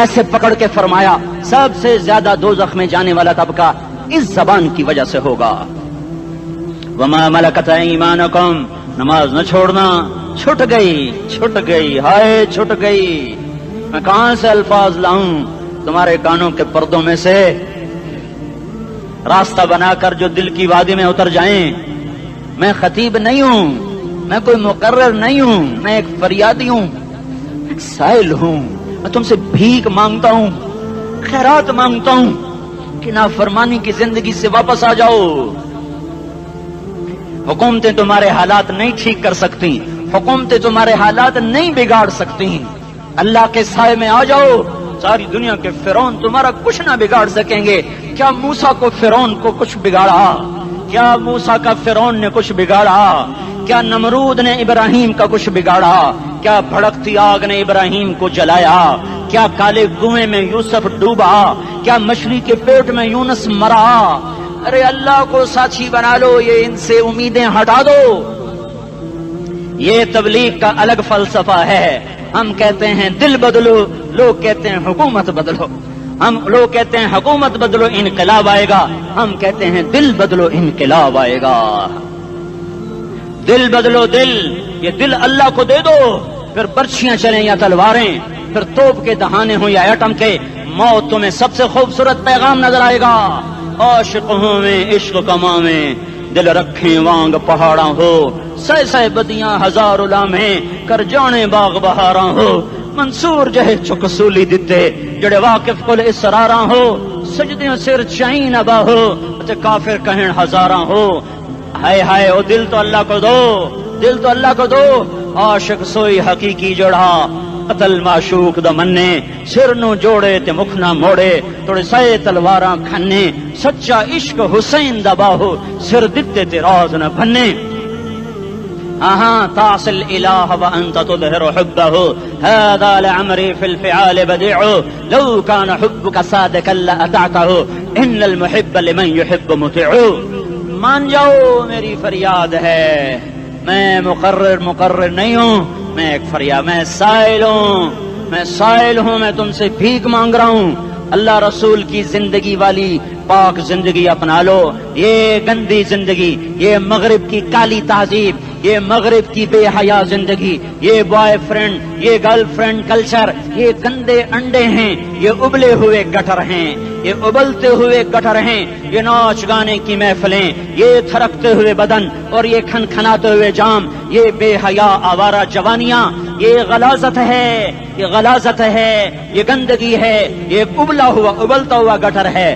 ایسے پکڑ کے فرمایا سب سے زیادہ دوزخ میں جانے والا طبقہ اس زبان کی وجہ سے ہوگا. وما ملکت ایمانکم, نماز نہ چھوڑنا. چھٹ گئی ہائے چھٹ گئی. میں کہاں سے الفاظ لاؤں تمہارے کانوں کے پردوں میں سے, راستہ بنا کر جو دل کی وادی میں اتر جائیں. میں خطیب نہیں ہوں, میں کوئی مقرر نہیں ہوں, میں ایک فریادی ہوں, ایک سائل ہوں. میں تم سے بھیک مانگتا ہوں, خیرات مانگتا ہوں کہ نافرمانی کی زندگی سے واپس آ جاؤ. حکومتیں تمہارے حالات نہیں ٹھیک کر سکتی, حکومتیں تمہارے حالات نہیں بگاڑ سکتی. اللہ کے سائے میں آ جاؤ. ساری دنیا کے فرعون تمہارا کچھ نہ بگاڑ سکیں گے. کیا موسیٰ کو فرعون کو کچھ بگاڑا؟ کیا موسیٰ کا فرعون نے کچھ بگاڑا؟ کیا نمرود نے ابراہیم کا کچھ بگاڑا؟ کیا بھڑکتی آگ نے ابراہیم کو جلایا؟ کیا کالے کنویں میں یوسف ڈوبا؟ کیا مچھلی کے پیٹ میں یونس مرا؟ ارے اللہ کو ساتھی بنا لو, یہ ان سے امیدیں ہٹا دو. یہ تبلیغ کا الگ فلسفہ ہے. ہم کہتے ہیں دل بدلو, لوگ کہتے ہیں حکومت بدلو. ہم لوگ کہتے ہیں حکومت بدلو انقلاب آئے گا, ہم کہتے ہیں دل بدلو انقلاب آئے گا. دل بدلو, دل, یہ دل اللہ کو دے دو. پھر برچیاں چلیں یا تلواریں, پھر توپ کے دہانے ہوں یا ایٹم کے, موت تمہیں سب سے خوبصورت پیغام نظر آئے گا. عاشق ہوں میں عشق کما میں, دل رکھیں وانگ پہاڑاں ہو, سہ بدیاں ہزار لامیں, کر جانے باغ بہاراں ہو. منصور جہے چک سولی دتے, جڑے واقف کل اسراراں ہو. سجدیوں سر چائن ابا ہو, تے کافر کہیں ہزاراں ہو. ہائے ہائے او دل تو اللہ کو دو, دل تو اللہ کو دو. عاشق سوئی حقیقی جڑا, قتل معشوق دا مننے, سر نو جوڑے تے مکھ نہ موڑے, توڑے سائے تلواراں کھنے. سچا عشق حسین دا باہو, سر دتے تے راز نہ بھنے. تعصي الإله وأنت تظهر حبه, هذا لعمري في الفعال بديع, لو كان حبك صادقا لأطعته, إن المحب لمن يحب مطيع. مان جاؤ میری فریاد ہے, میں مقرر نہیں ہوں, میں ایک فریاد, میں سائل ہوں, میں تم سے بھیک مانگ رہا ہوں. اللہ رسول کی زندگی والی پاک زندگی اپنا لو. یہ گندی زندگی, یہ مغرب کی کالی تہذیب, یہ مغرب کی بے حیا زندگی, یہ بوائے فرینڈ, یہ گرل فرینڈ کلچر, یہ گندے انڈے ہیں, یہ ابلے ہوئے گٹر ہیں, یہ ابلتے ہوئے گٹر ہیں. یہ ناچ گانے کی محفلیں, یہ تھرکتے ہوئے بدن اور یہ کھنکھناتے ہوئے جام, یہ بے حیا آوارہ جوانیاں, یہ غلاظت ہے, یہ گندگی ہے, یہ ابلتا ہوا گٹر ہے.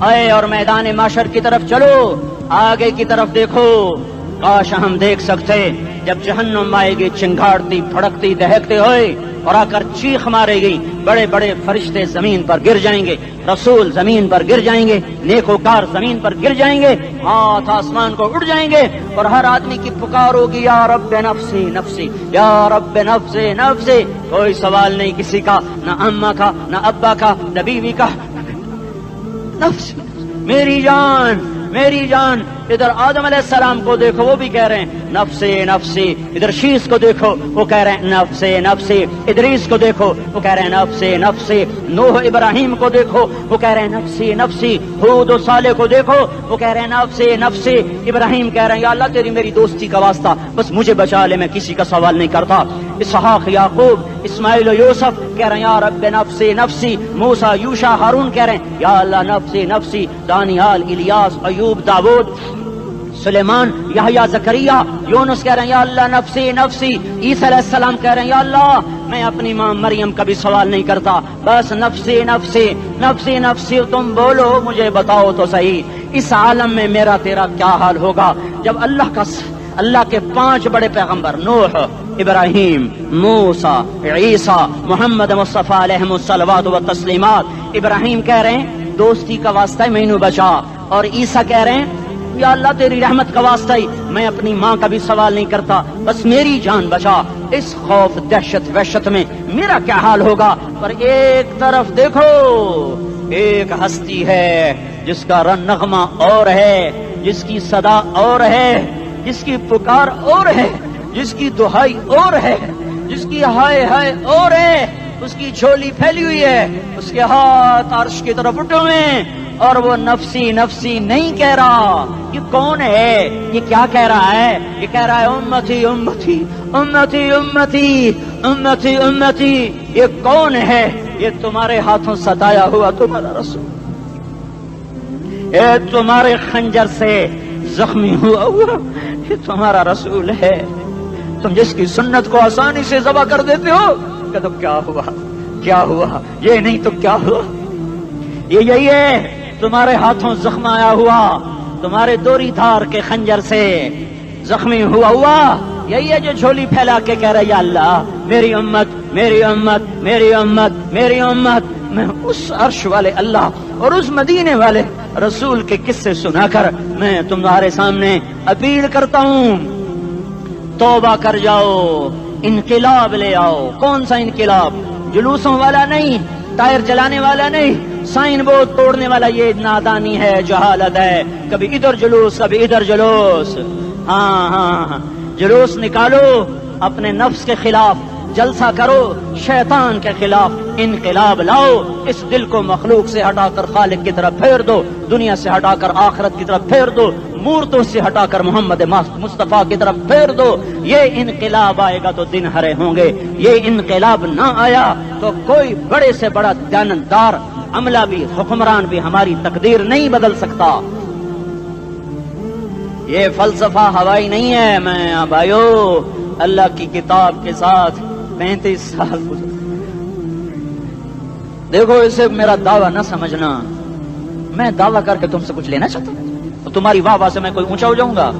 آئے اور میدان معاشر کی طرف چلو، آگے کی طرف دیکھو۔ کاش ہم دیکھ سکتے جب جہنم آئے گی چنگھاڑتی پھڑکتی دہکتے ہوئے اور آ کر چیخ مارے گی، بڑے بڑے فرشتے زمین پر گر جائیں گے، رسول زمین پر گر جائیں گے، نیکوکار زمین پر گر جائیں گے، ہاتھ آسمان کو اڑ جائیں گے، اور ہر آدمی کی پکار ہوگی یا رب نفسی نفسی، یا رب نفسی نفسی۔ کوئی سوال نہیں کسی کا، نہ اماں کا، نہ ابا کا، نہ بیوی کا، نفس میری جان میری جان۔ ادھر آدم علیہ السلام کو دیکھو، وہ بھی کہہ رہے ہیں نفسی نفسی، ادھر شیس کو دیکھو وہ کہہ رہے ہیں نفسی نفسی، ادریس کو دیکھو وہ کہہ رہے ہیں نفسی نفسی، نوح ابراہیم کو دیکھو وہ کہہ رہے ہیں نفسی نفسی، ہود و صالح کو دیکھو وہ کہہ رہے ہیں نفسی نفسی، ابراہیم کہہ رہے ہیں یا اللہ تیری میری دوستی کا واسطہ بس مجھے بچا لے، میں کسی کا سوال نہیں کرتا۔ اسحاق یعقوب اسماعیل و یوسف کہہ رہے ہیں یا رب نفسی نفسی، موسیٰ یوشع ہارون کہہ رہے ہیں یا اللہ نفسی نفسی، دانیال الیاس ایوب داؤد سلیمان یحییٰ زکریا یونس کہہ رہے ہیں یا اللہ نفسی نفسی، عیسیٰ علیہ السلام کہہ رہے ہیں یا اللہ میں اپنی ماں مریم کا بھی سوال نہیں کرتا، بس نفسی نفسی نفسی نفسی۔ تم بولو مجھے بتاؤ تو صحیح اس عالم میں میرا تیرا کیا حال ہوگا جب اللہ کے 5 بڑے پیغمبر نوح، ابراہیم، موسیٰ، عیسیٰ، محمد مصطفیٰ علیہ الصلوات و تسلیمات۔ ابراہیم کہہ رہے ہیں دوستی کا واسطہ ہے مینوں بچا، اور عیسیٰ کہہ رہے ہیں یا اللہ تیری رحمت کا واسطہ ہی میں اپنی ماں کا بھی سوال نہیں کرتا، بس میری جان بچا۔ اس خوف دہشت وحشت میں میرا کیا حال ہوگا؟ پر ایک طرف دیکھو، ایک ہستی ہے جس کا نغمہ اور ہے، جس کی صدا اور ہے، جس کی پکار اور ہے، جس کی دہائی اور ہے، جس کی ہائے ہائے اور ہے، اس کی جھولی پھیلی ہوئی ہے، اس کے ہاتھ عرش کی طرف اٹھے ہوئے ہیں، اور وہ نفسی نفسی نہیں کہہ رہا۔ یہ کون ہے؟ یہ کیا کہہ رہا ہے؟ یہ کہہ رہا ہے امتی امتی امتی امتی امتی امتی۔ یہ کون ہے؟ یہ تمہارے ہاتھوں ستایا ہوا تمہارا رسول، یہ تمہارے خنجر سے زخمی ہوا یہ تمہارا رسول ہے۔ تم جس کی سنت کو آسانی سے ذبح کر دیتے ہو، کہ تو کیا ہوا کیا ہوا، یہ نہیں تو کیا ہوا؟ یہ یہی ہے تمہارے ہاتھوں زخم آیا ہوا، تمہارے دوری دھار کے خنجر سے زخمی ہوا یہی ہے جو جھولی پھیلا کے کہہ رہا یا اللہ میری امت میری امت میری امت میری امت۔ میں اس عرش والے اللہ اور اس مدینے والے رسول کے قصے سنا کر میں تمہارے سامنے اپیل کرتا ہوں، توبہ کر جاؤ، انقلاب لے آؤ۔ کون سا انقلاب؟ جلوسوں والا نہیں، ٹائر چلانے والا نہیں، سائن بورڈ توڑنے والا، یہ نادانی ہے، جہالت ہے۔ کبھی ادھر جلوس کبھی ادھر جلوس، ہاں جلوس نکالو، اپنے نفس کے خلاف جلسہ کرو، شیطان کے خلاف انقلاب لاؤ، اس دل کو مخلوق سے ہٹا کر خالق کی طرف پھیر دو، دنیا سے ہٹا کر آخرت کی طرف پھیر دو، مورتوں سے ہٹا کر محمد مصطفیٰ کی طرف پھیر دو۔ یہ انقلاب آئے گا تو دن ہرے ہوں گے، یہ انقلاب نہ آیا تو کوئی بڑے سے بڑا دیانتدار عملہ بھی حکمران بھی ہماری تقدیر نہیں بدل سکتا۔ یہ فلسفہ ہوائی نہیں ہے۔ میں بھائیو اللہ کی کتاب کے ساتھ 35 سال گزر، دیکھو اسے میرا دعویٰ نہ سمجھنا، میں دعویٰ کر کے تم سے کچھ لینا چاہتا ہوں تو تمہاری واہ سے میں کوئی اونچا ہو جاؤں گا؟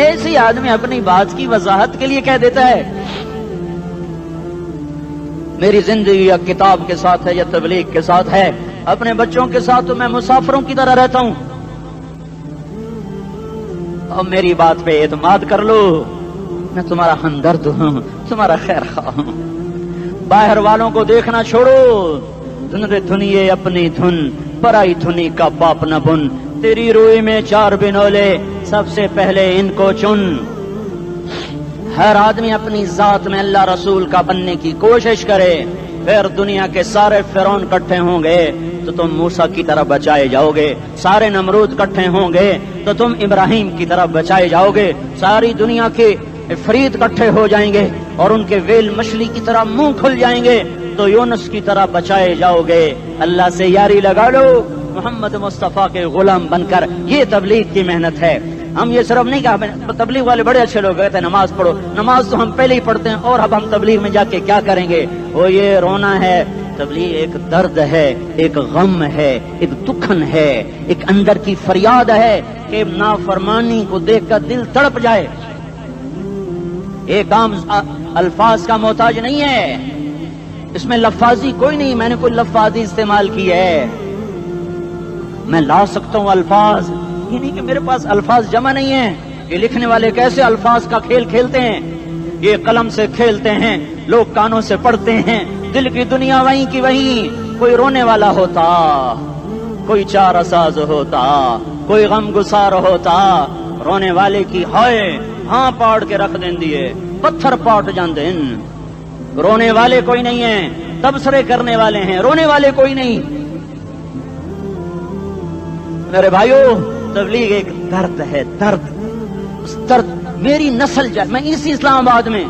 ایسی آدمی اپنی بات کی وضاحت کے لیے کہہ دیتا ہے میری زندگی یا کتاب کے ساتھ ہے یا تبلیغ کے ساتھ ہے، اپنے بچوں کے ساتھ تو میں مسافروں کی طرح رہتا ہوں، اور میری بات پہ اعتماد کر لو، میں تمہارا ہمدرد ہوں، تمہارا خیر خواہ ہوں۔ باہر والوں کو دیکھنا چھوڑو، دھنیے اپنی دھن، پرائی دھنی کا باپ نہ بن، تیری روئی میں 4 بنولے، سب سے پہلے ان کو چن۔ ہر آدمی اپنی ذات میں اللہ رسول کا بننے کی کوشش کرے، پھر دنیا کے سارے فرعون اکٹھے ہوں گے تو تم موسیٰ کی طرح بچائے جاؤ گے، سارے نمرود اکٹھے ہوں گے تو تم ابراہیم کی طرح بچائے جاؤ گے، ساری دنیا کے افریت اکٹھے ہو جائیں گے اور ان کے ویل مچھلی کی طرح منہ کھل جائیں گے تو یونس کی طرح بچائے جاؤ گے۔ اللہ سے یاری لگا لو، محمد مصطفیٰ کے غلام بن کر، یہ تبلیغ کی محنت ہے۔ ہم یہ صرف نہیں کہا، تبلیغ والے بڑے اچھے لوگ کہتے ہیں نماز پڑھو، نماز تو ہم پہلے ہی پڑھتے ہیں، اور اب ہم تبلیغ میں جا کے کیا کریں گے؟ وہ یہ رونا ہے تبلیغ ایک درد ہے، ایک غم ہے، ایک دکھن ہے، ایک اندر کی فریاد ہے کہ نافرمانی کو دیکھ کر دل تڑپ جائے. ایک عام الفاظ کا محتاج نہیں ہے، اس میں لفاظی کوئی نہیں. میں نے کوئی لفاظی استعمال کی ہے، میں لا سکتا ہوں الفاظ، یہ نہیں کہ میرے پاس الفاظ جمع نہیں ہیں. یہ لکھنے والے کیسے الفاظ کا کھیل کھیلتے ہیں، یہ قلم سے کھیلتے ہیں، لوگ کانوں سے پڑھتے ہیں. دل کی دنیا وہیں کی وہیں. کوئی رونے والا ہوتا، کوئی چارہ ساز ہوتا، کوئی غم گسار ہوتا. رونے والے کی ہائے ہاں پاڑ کے رکھ دیں دیے، پتھر پاٹ جان دیں. رونے والے کوئی نہیں ہیں، تبصرے کرنے والے ہیں، رونے والے کوئی نہیں. میرے بھائیو، تبلیغ ایک درد ہے، درد. اس درد میری نسل میں اسی اسلام آباد میں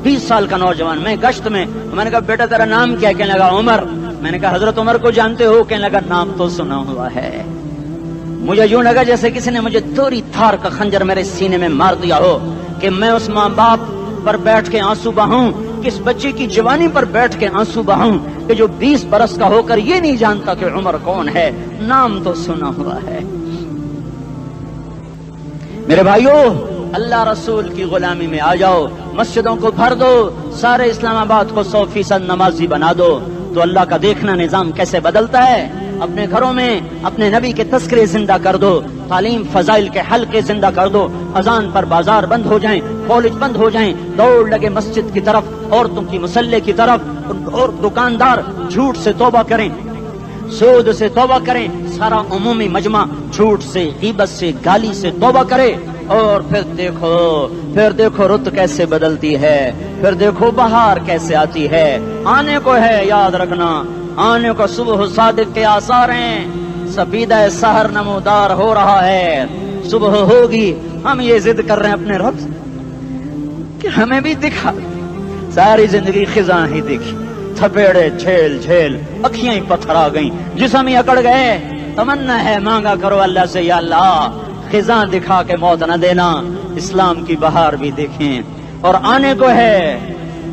20 سال کا نوجوان، میں گشت میں نے کہا بیٹا تیرا نام کیا؟ کہنے لگا عمر. میں نے کہا حضرت عمر کو جانتے ہو؟ کہنے لگا نام تو سنا ہوا ہے. مجھے یوں لگا جیسے کسی نے مجھے توری تھار کا خنجر میرے سینے میں مار دیا ہو کہ میں اس ماں باپ پر بیٹھ کے آنسو بہاؤں، کس بچے کی جوانی پر بیٹھ کے آنسو بہاؤں کہ جو 20 برس کا ہو کر یہ نہیں جانتا کہ عمر کون ہے. نام تو سنا ہوا ہے. میرے بھائیو، اللہ رسول کی غلامی میں آ جاؤ، مسجدوں کو بھر دو، سارے اسلام آباد کو 100% نمازی بنا دو، تو اللہ کا دیکھنا نظام کیسے بدلتا ہے. اپنے گھروں میں اپنے نبی کے تذکرے زندہ کر دو، تعلیم فضائل کے حلقے زندہ کر دو. اذان پر بازار بند ہو جائیں، کالج بند ہو جائیں، دوڑ لگے مسجد کی طرف، عورتوں کی مصلے کی طرف. اور دکاندار جھوٹ سے توبہ کریں، سود سے توبہ کریں. سارا عمومی مجمع جھوٹ سے، غیبت سے، گالی سے توبہ کرے. اور پھر دیکھو رت کیسے بدلتی ہے، پھر دیکھو بہار کیسے آتی ہے. آنے کو ہے، یاد رکھنا، آنے کو صبح صادق کے آثار ہیں. سفیدہ سحر نمودار ہو رہا ہے، صبح ہوگی. ہم یہ ضد کر رہے ہیں اپنے رب کہ ہمیں بھی دکھا. ساری زندگی خزاں ہی دیکھی، تھپیڑے جھیل جھیل، اکھیاں ہی پتھر آ گئیں، جسم ہی اکڑ گئے. تمنا ہے مانگا کرو اللہ سے، یا اللہ خزاں دکھا کے موت نہ دینا، اسلام کی بہار بھی دیکھیں. اور آنے کو ہے،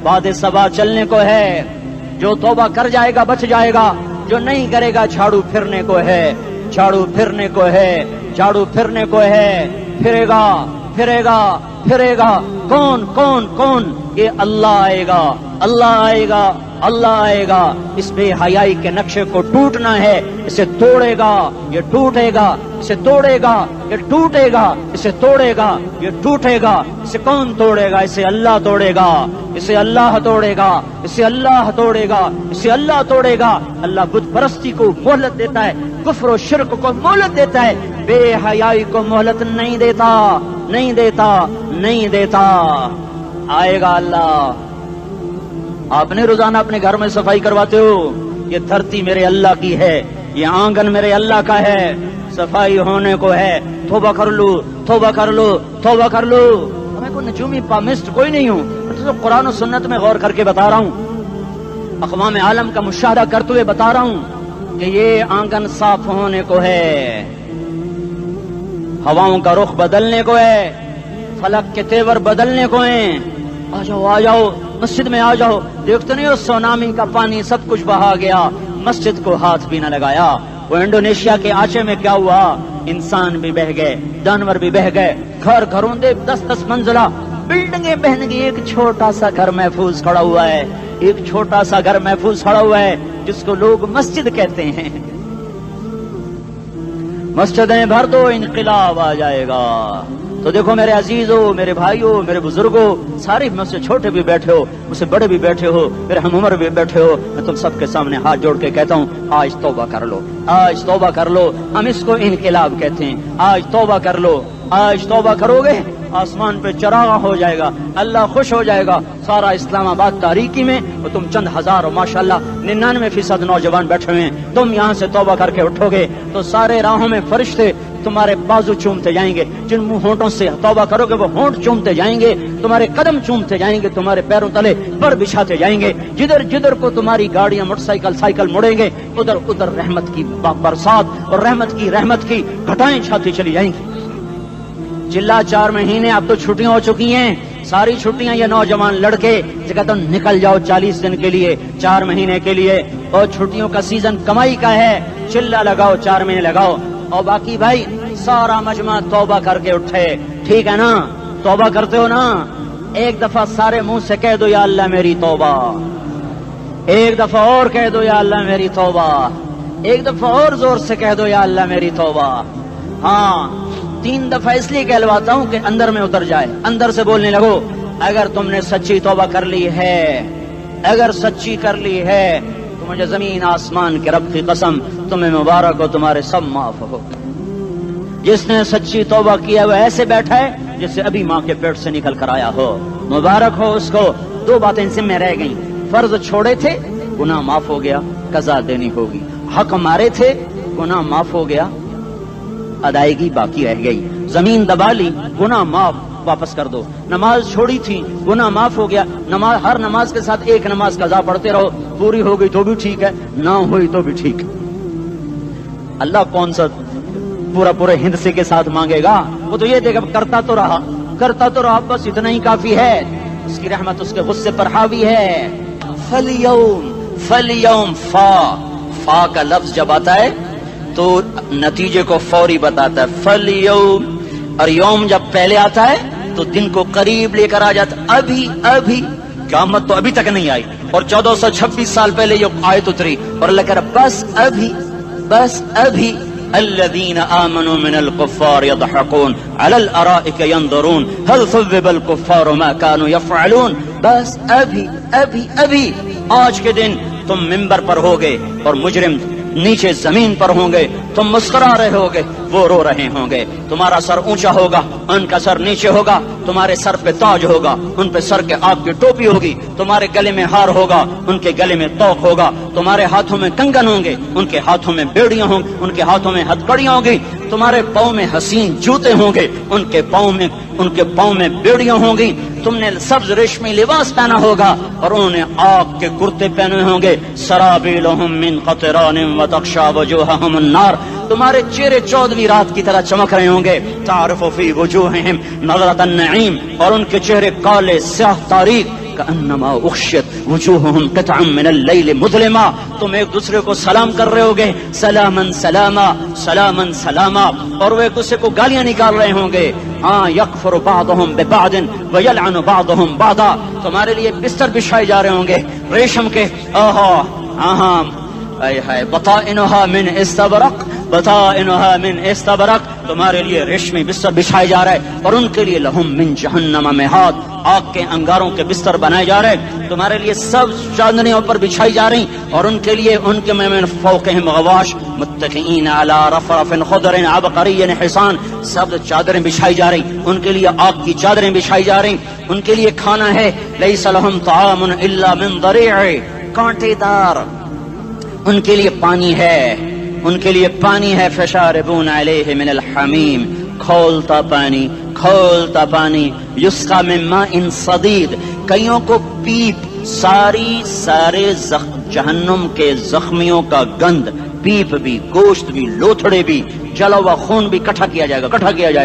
باد صبا چلنے کو ہے. جو توبہ کر جائے گا بچ جائے گا، جو نہیں کرے گا جھاڑو پھرنے کو ہے، جھاڑو پھرنے کو ہے، جھاڑو پھرنے کو ہے. پھرے گا پھرے گا پھرے گا. کون کون کون؟ یہ اللہ آئے گا، اللہ آئے گا، اللہ آئے گا. اس بے حیائی کے نقشے کو ٹوٹنا ہے. اسے توڑے گا، یہ ٹوٹے گا. اسے توڑے گا، یہ ٹوٹے گا. اسے توڑے گا، یہ ٹوٹے گا. اسے کون توڑے گا؟ اسے اللہ توڑے گا، اسے اللہ توڑے گا، اسے اللہ توڑے گا، اسے اللہ توڑے گا. اللہ بت پرستی کو مہلت دیتا ہے، کفر و شرک کو مہلت دیتا ہے، بے حیائی کو مہلت نہیں دیتا، نہیں دیتا، نہیں دیتا. آئے گا اللہ. آپ نے روزانہ اپنے گھر میں صفائی کرواتے ہو. یہ دھرتی میرے اللہ کی ہے، یہ آنگن میرے اللہ کا ہے. صفائی ہونے کو ہے. توبہ کر لو، توبہ کر لو، توبہ کر لو. میں کوئی نجومی پامسٹ کوئی نہیں ہوں، میں تو قرآن و سنت میں غور کر کے بتا رہا ہوں، اقوام عالم کا مشاہدہ کرتے ہوئے بتا رہا ہوں کہ یہ آنگن صاف ہونے کو ہے، ہواؤں کا رخ بدلنے کو ہے، فلک کے تیور بدلنے کو ہیں. آ جاؤ آ جاؤ، مسجد میں آ جاؤ. دیکھتے نہیں ہو سونامی کا پانی سب کچھ بہا گیا، مسجد کو ہاتھ بھی نہ لگایا. وہ انڈونیشیا کے آچے میں کیا ہوا؟ انسان بھی بہ گئے، جانور بھی بہ گئے. گھر گھروں دے 10-10 منزلہ بلڈنگیں بہن گئی. ایک چھوٹا سا گھر محفوظ کھڑا ہوا ہے، ایک چھوٹا سا گھر محفوظ کھڑا ہوا ہے جس کو لوگ مسجد کہتے ہیں. مسجدیں بھر دو، انقلاب آ جائے گا. تو دیکھو میرے عزیزوں، میرے بھائیوں، میرے بزرگوں، سارے مجھ سے چھوٹے بھی بیٹھے ہو، مجھ سے بڑے بھی بیٹھے ہو، میرے ہم عمر بھی بیٹھے ہو، میں تم سب کے سامنے ہاتھ جوڑ کے کہتا ہوں آج توبہ کر لو، آج توبہ کر لو. ہم اس کو انقلاب کہتے ہیں. آج توبہ کر لو. آج توبہ کرو گے آسمان پہ چراغ ہو جائے گا، اللہ خوش ہو جائے گا. سارا اسلام آباد تاریکی میں اور تم چند ہزار اور ماشاءاللہ 99% نوجوان بیٹھے ہوئے ہیں. تم یہاں سے توبہ کر کے اٹھو گے تو سارے راہوں میں فرشتے تمہارے بازو چومتے جائیں گے. جن منہ ہونٹوں سے توبہ کرو گے وہ ہونٹ چومتے جائیں گے، تمہارے قدم چومتے جائیں گے، تمہارے پیروں تلے پر بچھاتے جائیں گے. جدھر جدھر کو تمہاری گاڑیاں موٹر سائیکل سائیکل مڑیں گے ادھر ادھر رحمت کی برسات اور رحمت کی گھٹائیں چھاتی چلی جائیں گی. چلا 4 مہینے اب تو چھٹیاں ہو چکی ہیں، ساری چھٹیاں یہ نوجوان لڑکے جو کہتے ہیں نکل جاؤ 40 دن کے لیے، 4 مہینے کے لیے، اور چھٹیوں کا سیزن کمائی کا ہے، چلا لگاؤ 4 مہینے لگاؤ، اور باقی بھائی سارا مجمع توبہ کر کے اٹھے، ٹھیک ہے نا؟ توبہ کرتے ہو نا؟ ایک دفعہ سارے منہ سے کہہ دو یا اللہ میری توبہ، ایک دفعہ اور کہہ دو یا اللہ میری توبہ، ایک دفعہ اور زور سے کہہ دو یا اللہ میری توبہ۔ ہاں 3 دفعہ اس لیے کہلواتا ہوں کہ اندر میں اتر جائے، اندر سے بولنے لگو۔ اگر تم نے سچی توبہ کر لی ہے، اگر سچی کر لی ہے تو مجھے زمین آسمان کے رب کی قسم تمہیں مبارک ہو، تمہارے سب معاف ہو۔ جس نے سچی توبہ کیا وہ ایسے بیٹھا ہے جس سے ابھی ماں کے پیٹ سے نکل کر آیا ہو، مبارک ہو اس کو۔ 2 باتیں ذمہ رہ گئیں، فرض چھوڑے تھے گناہ معاف ہو گیا، قضا دینی ہوگی، حق مارے تھے گناہ معاف ہو گیا، ادائیگی باقی رہ گئی، زمین دبا لی گناہ معاف، واپس کر دو، نماز چھوڑی تھی گناہ معاف ہو گیا، نماز ہر نماز کے ساتھ ایک نماز قضا پڑھتے رہو، پوری ہو گئی تو بھی ٹھیک ہے، نہ ہوئی تو بھی ٹھیک ہے۔ اللہ کون سا پورے ہند سے کے ساتھ مانگے گا؟ وہ تو یہ دیکھا کرتا تو رہا بس اتنا ہی کافی ہے، اس کی رحمت اس کے غصے پر حاوی ہے۔ فَالْيَوْمِ فا کا لفظ جب آتا ہے تو نتیجے کو فوری بتاتا ہے، فَالْيَوْمِ، اور یوم جب پہلے آتا ہے تو دن کو قریب لے کر آ جاتا، ابھی قیامت تو ابھی تک نہیں آئی، اور 1426 سال پہلے یہ آیت اتری، اور اللہ کہہ رہا بس ابھی الذين آمنوا من الكفار يضحكون على الارائك ينظرون هل ثوب الكفار ما كانوا يفعلون، بس ابھی آج کے دن تم منبر پر ہوگے اور مجرم نیچے زمین پر ہوں گے، تم مسکرا رہے ہوگے وہ رو رہے ہوں گے، تمہارا سر اونچا ہوگا ان کا سر نیچے ہوگا، تمہارے سر پہ تاج ہوگا ان پہ سر کے آگ کی ٹوپی ہوگی، تمہارے گلے میں ہار ہوگا ان کے گلے میں توق ہوگا، تمہارے ہاتھوں میں کنگن ہوں گے ان کے ہاتھوں میں بیڑیاں ہوں گی، ان کے ہاتھوں میں ہتھکڑیاں ہوں گی، تمہارے پاؤں میں حسین جوتے ہوں گے ان کے پاؤں میں بیڑیاں ہوں گی، تم نے سبز ریشمی لباس پہنا ہوگا اور انہوں نے آگ کے کرتے پہنے ہوں گے، سرابیلہم من قطران وتغشا وجوہہم النار، تمہارے چہرے 14ویں رات کی طرح چمک رہے ہوں گے، تعرف فی وجوہہم نظرۃ النعیم، اور ان کے چہرے کالے سیاہ تاریک، کأنما اغشیت وجوہہم قطعا من اللیل مظلما، تم ایک دوسرے کو سلام کر رہے ہوگے، سلامن سلاما سلامن سلاما، اور وہ ایک دوسرے کو گالیاں نکال رہے ہوں گے، ہاں یکفر بعضہم ببعض ویلعن بعضہم بعضا، تمہارے لیے بستر بچھائے جا رہے ہوں گے ریشم کے، بطائنها من استبرق، بطائنها من استبرق، تمہارے لیے ریشمی بستر بچھائے جا رہے ہیں، اور ان کے لیے لہم من جہنم مہاد، آگ کے انگاروں کے بستر بنائے جا رہے ہیں، تمہارے لیے سب چاندنیوں پر بچھائی جا رہی، اور ان کے لیے ان کے من فوقہم غواش متکئین علی رفرف خضر عبقری حصان، سب چادریں بچھائی جا رہی، ان کے لیے آگ کی چادریں بچھائی جا رہی، ان کے لیے کھانا ہے لیس لہم طعام الا من ضریع، کانٹے دار، ان کے لیے پانی ہے، ان کے لیے پانی ہے، فشاربون علیہ من الحمیم، کھولتا پانی، یسقا من ماء صدید، کئیوں کو پیپ، سارے جہنم کے زخمیوں کا گند، پیپ بھی، گوشت بھی، لوتھڑے بھی، جلا ہوا خون بھی کٹھا کیا جائے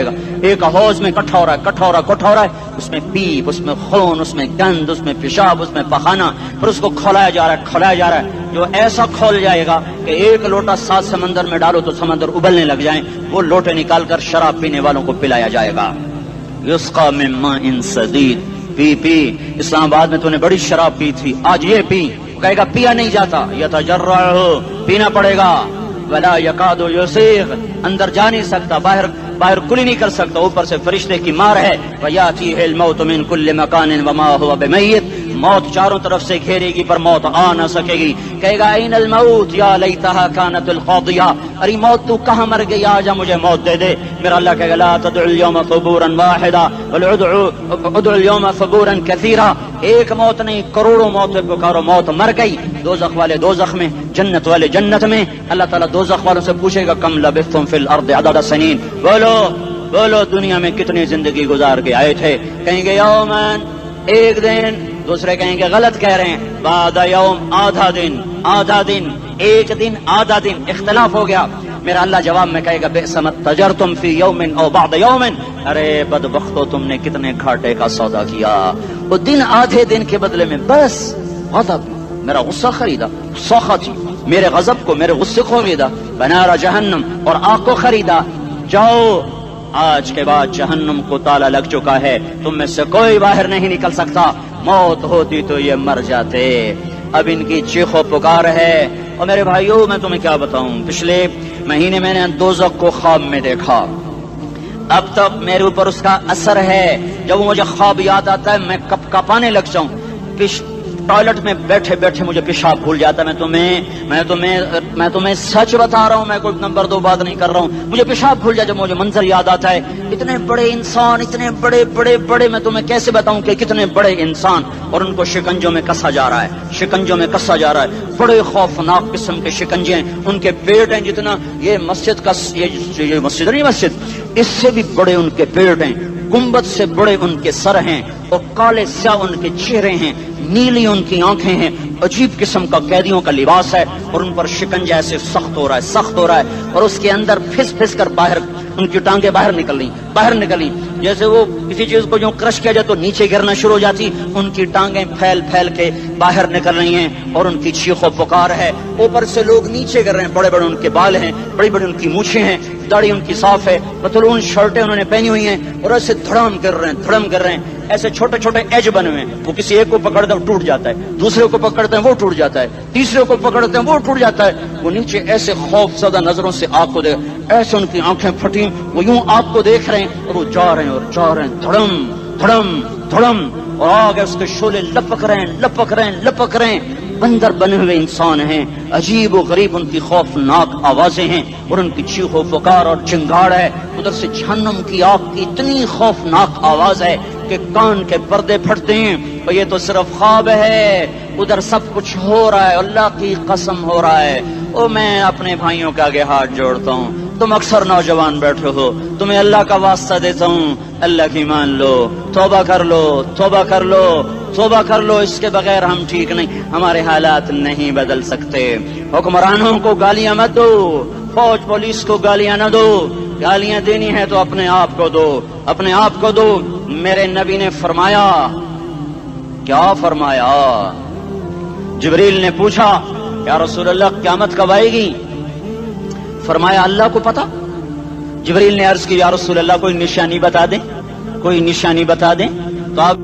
گا، ایک حوض میں کٹھا ہو رہا ہے، اس میں پیپ، اس میں خون، اس میں گند، اس میں پیشاب، اس میں پخانہ، اور اس کو کھولایا جا رہا ہے، جو ایسا کھول جائے گا کہ ایک لوٹا 7 سمندر میں ڈالو تو سمندر ابلنے لگ جائیں، وہ لوٹے نکال کر شراب پینے والوں کو پلایا جائے گا، یسقا من ماء صدید، پی اسلام آباد میں تو نے بڑی شراب پی تھی، آج یہ پی، کہے گا پیا نہیں جاتا، یتجرعہ، پینا پڑے گا، ولا یکاد یسیغ، اندر جا نہیں سکتا، باہر کلی نہیں کر سکتا، اوپر سے فرشتے کی مار ہے، ویاتیہ الموت من کل مکان وما هو بمیت، موت چاروں طرف سے گھیرے گی پر موت آ نہ سکے گی، کہے گا این الموت یا لیتہا کانت القاضیہ، ارے موت تو کہاں مر گئی، آجا مجھے موت دے دے، میرا اللہ کہے گا لا تدعو اليوم ثبورا واحدا بل ادعو اليوم ثبورا کثیرا، ایک موت نہیں کروڑوں موت پکارو، موت مر گئی، دوزخ والے دوزخ میں، جنت والے جنت میں، اللہ تعالیٰ دوزخ والوں سے پوچھے گا کم لبثتم فی الارض عدد سنین، بولو دنیا میں کتنی زندگی گزار کے آئے تھے، کہیں گے یومن، ایک دن، دوسرے کہیں گے غلط کہہ رہے ہیں، بعد یوم، آدھا دن، ایک دن، آدھا دن، اختلاف ہو گیا، میرا اللہ جواب میں کہے گا بئس ما تجرتم فی یوم او بعد یوم، ارے بدبختو تم نے کتنے گھاٹے کا سودا کیا، وہ دن آدھے دن کے بدلے میں بس غضب، میرا غصہ خریدا، سخطی میرے غضب کو، میرے غصے کو خریدا، بنار جہنم اور آگ کو خریدا، جاؤ آج کے بعد جہنم کو تالا لگ چکا ہے، تم میں سے کوئی باہر نہیں نکل سکتا، موت ہوتی تو یہ مر جاتے۔ اب ان کی چیخ و پکار ہے۔ اور میرے بھائیوں میں تمہیں کیا بتاؤں، پچھلے مہینے میں نے دوزخ کو خواب میں دیکھا، اب تک میرے اوپر اس کا اثر ہے، جب مجھے خواب یاد آتا ہے میں کپ کپانے لگ جاؤں، ٹوائلٹ میں بیٹھے بیٹھے مجھے پیشاب بھول جاتا ہے، میں تمہیں سچ بتا رہا ہوں، میں کوئی نمبر 2 بات نہیں کر رہا ہوں، مجھے پیشاب بھول جاتا ہے، مجھے منظر یاد آتا ہے، اتنے بڑے انسان، اتنے بڑے بڑے بڑے، میں تمہیں کیسے بتاؤں کہ کتنے بڑے انسان، اور ان کو شکنجوں میں کسا جا رہا ہے، شکنجوں میں کسا جا رہا ہے، بڑے خوفناک قسم کے شکنجے ہیں، ان کے پیٹ ہیں جتنا یہ مسجد کا، یہ مسجد نہیں، مسجد اس سے بھی بڑے ان کے پیٹ ہیں، گنبد سے بڑے ان کے سر ہیں، اور کالے سیاہ ان کے چہرے ہیں، نیلی ان کی آنکھیں ہیں، عجیب قسم کا قیدیوں کا لباس ہے، اور ان پر شکنجہ ایسے سخت ہو رہا ہے، سخت ہو رہا ہے، اور اس کے اندر پھس پھس کر باہر ان کی ٹانگیں باہر نکلی، جیسے وہ کسی چیز کو جو کرش کیا جائے تو نیچے گرنا شروع ہو جاتی، ان کی ٹانگیں پھیل پھیل کے باہر نکل رہی ہیں، اور ان کی چیخ و پکار ہے، اوپر سے لوگ نیچے گر رہے ہیں، بڑے بڑے ان کے بال ہیں، بڑی بڑی ان کی مونچھیں ہیں، داڑھی ان کی صاف ہے، پتلون شرٹیں انہوں نے پہنی ہوئی ہیں، اور ایسے دھڑام کر رہے ہیں، ایسے چھوٹے چھوٹے ایج بنے ہوئے ہیں، وہ کسی ایک کو پکڑتے ہیں ٹوٹ جاتا ہے، دوسرے کو پکڑتے ہیں وہ ٹوٹ جاتا ہے، تیسرے کو پکڑتے ہیں وہ ٹوٹ جاتا ہے، وہ نیچے ایسے خوف زدہ نظروں سے آگ کو دیکھ، ایسے ان کی آنکھیں پھٹی، وہ یوں آگ کو دیکھ رہے ہیں، اور وہ جا رہے ہیں دھڑم دھڑم دھڑم، اور آگے اس کے شعلے لپک رہے ہیں، بندر بنے ہوئے انسان ہیں، عجیب و غریب ان کی خوفناک آوازیں ہیں، اور ان کی چیخ و پکار اور چنگاڑ ہے، ادھر سے جہنم کی آگ کی اتنی خوفناک آواز ہے کہ کان کے پردے پھٹتے ہیں، اور یہ تو صرف خواب ہے، ادھر سب کچھ ہو رہا ہے، اللہ کی قسم ہو رہا ہے۔ اور میں اپنے بھائیوں کے آگے ہاتھ جوڑتا ہوں، تم اکثر نوجوان بیٹھے ہو، تمہیں اللہ کا واسطہ دیتا ہوں، اللہ کی مان لو، توبہ کر لو، اس کے بغیر ہم ٹھیک نہیں، ہمارے حالات نہیں بدل سکتے۔ حکمرانوں کو گالیاں مت دو، فوج پولیس کو گالیاں نہ دو، گالیاں دینی ہے تو اپنے آپ کو دو، میرے نبی نے فرمایا، کیا فرمایا؟ جبریل نے پوچھا یا رسول اللہ قیامت کب آئے گی؟ فرمایا اللہ کو پتا۔ جبریل نے عرض کی یا رسول اللہ کوئی نشانی بتا دیں، تو آپ